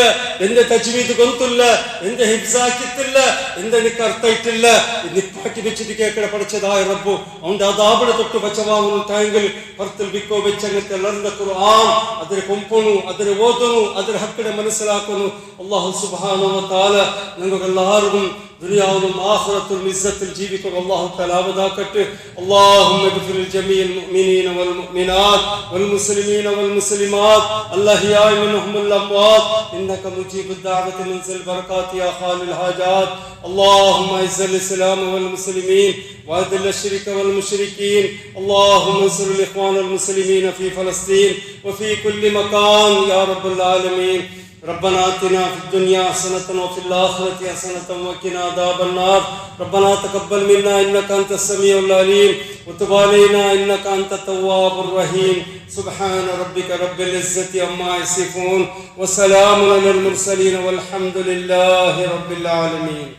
എന്ത് തജ്വീദ് ഗൊന്തില്ല എന്ത് ഹിഫ്സ് ആക്കിയിട്ടില്ല എന്ത് നിനക്ക് അർത്ഥമായിട്ടില്ല നിപ്പാട്ടി വെച്ചിട്ട് കേക്കിട പഠിച്ചതായ റബ്ബു അവന്റെ അദാബിനെ തൊട്ട് ബച്ചവാങ്ങുന്നുണ്ടെങ്കിൽ പുറത്തിൽ ബിക്കോ വെച്ചങ്ങത്തെ ലർന്ന ഖുർആൻ അതിനെ കൊമ്പുന്നു അതിനെ ഓതുന്നു അതിനെ ഹക്കിനെ മനസ്സിലാക്കുന്നു അല്ലാഹു സുബ്ഹാനഹു വ തആല ഞങ്ങൾക്കെല്ലാവർക്കും ദുനിയാവിലും ആഖിറത്തിലും ഇസ്സത്തിൽ ജീവിക്കുക അല്ലാഹു തആല അവദാക്കട്ടെ اللهم اغفر لجميع المؤمنين والمؤمنات والمسلمين والمسلمات الأحياء منهم الأموات إنك مجيب الدعوة منزل البركات يا خالي الحاجات اللهم اعز الإسلام والمسلمين وأذل الشرك والمشركين اللهم انصر الإخوان المسلمين في فلسطين وفي كل مكان يا رب العالمين ربنا آتنا في الدنيا حسنة وفي الآخرة حسنة وقنا عذاب النار ربنا تقبل منا إنك أنت السميع العليم وتب علينا إنك أنت التواب الرحيم سبحان ربك رب العزة عما يصفون وسلام على المرسلين والحمد لله رب العالمين.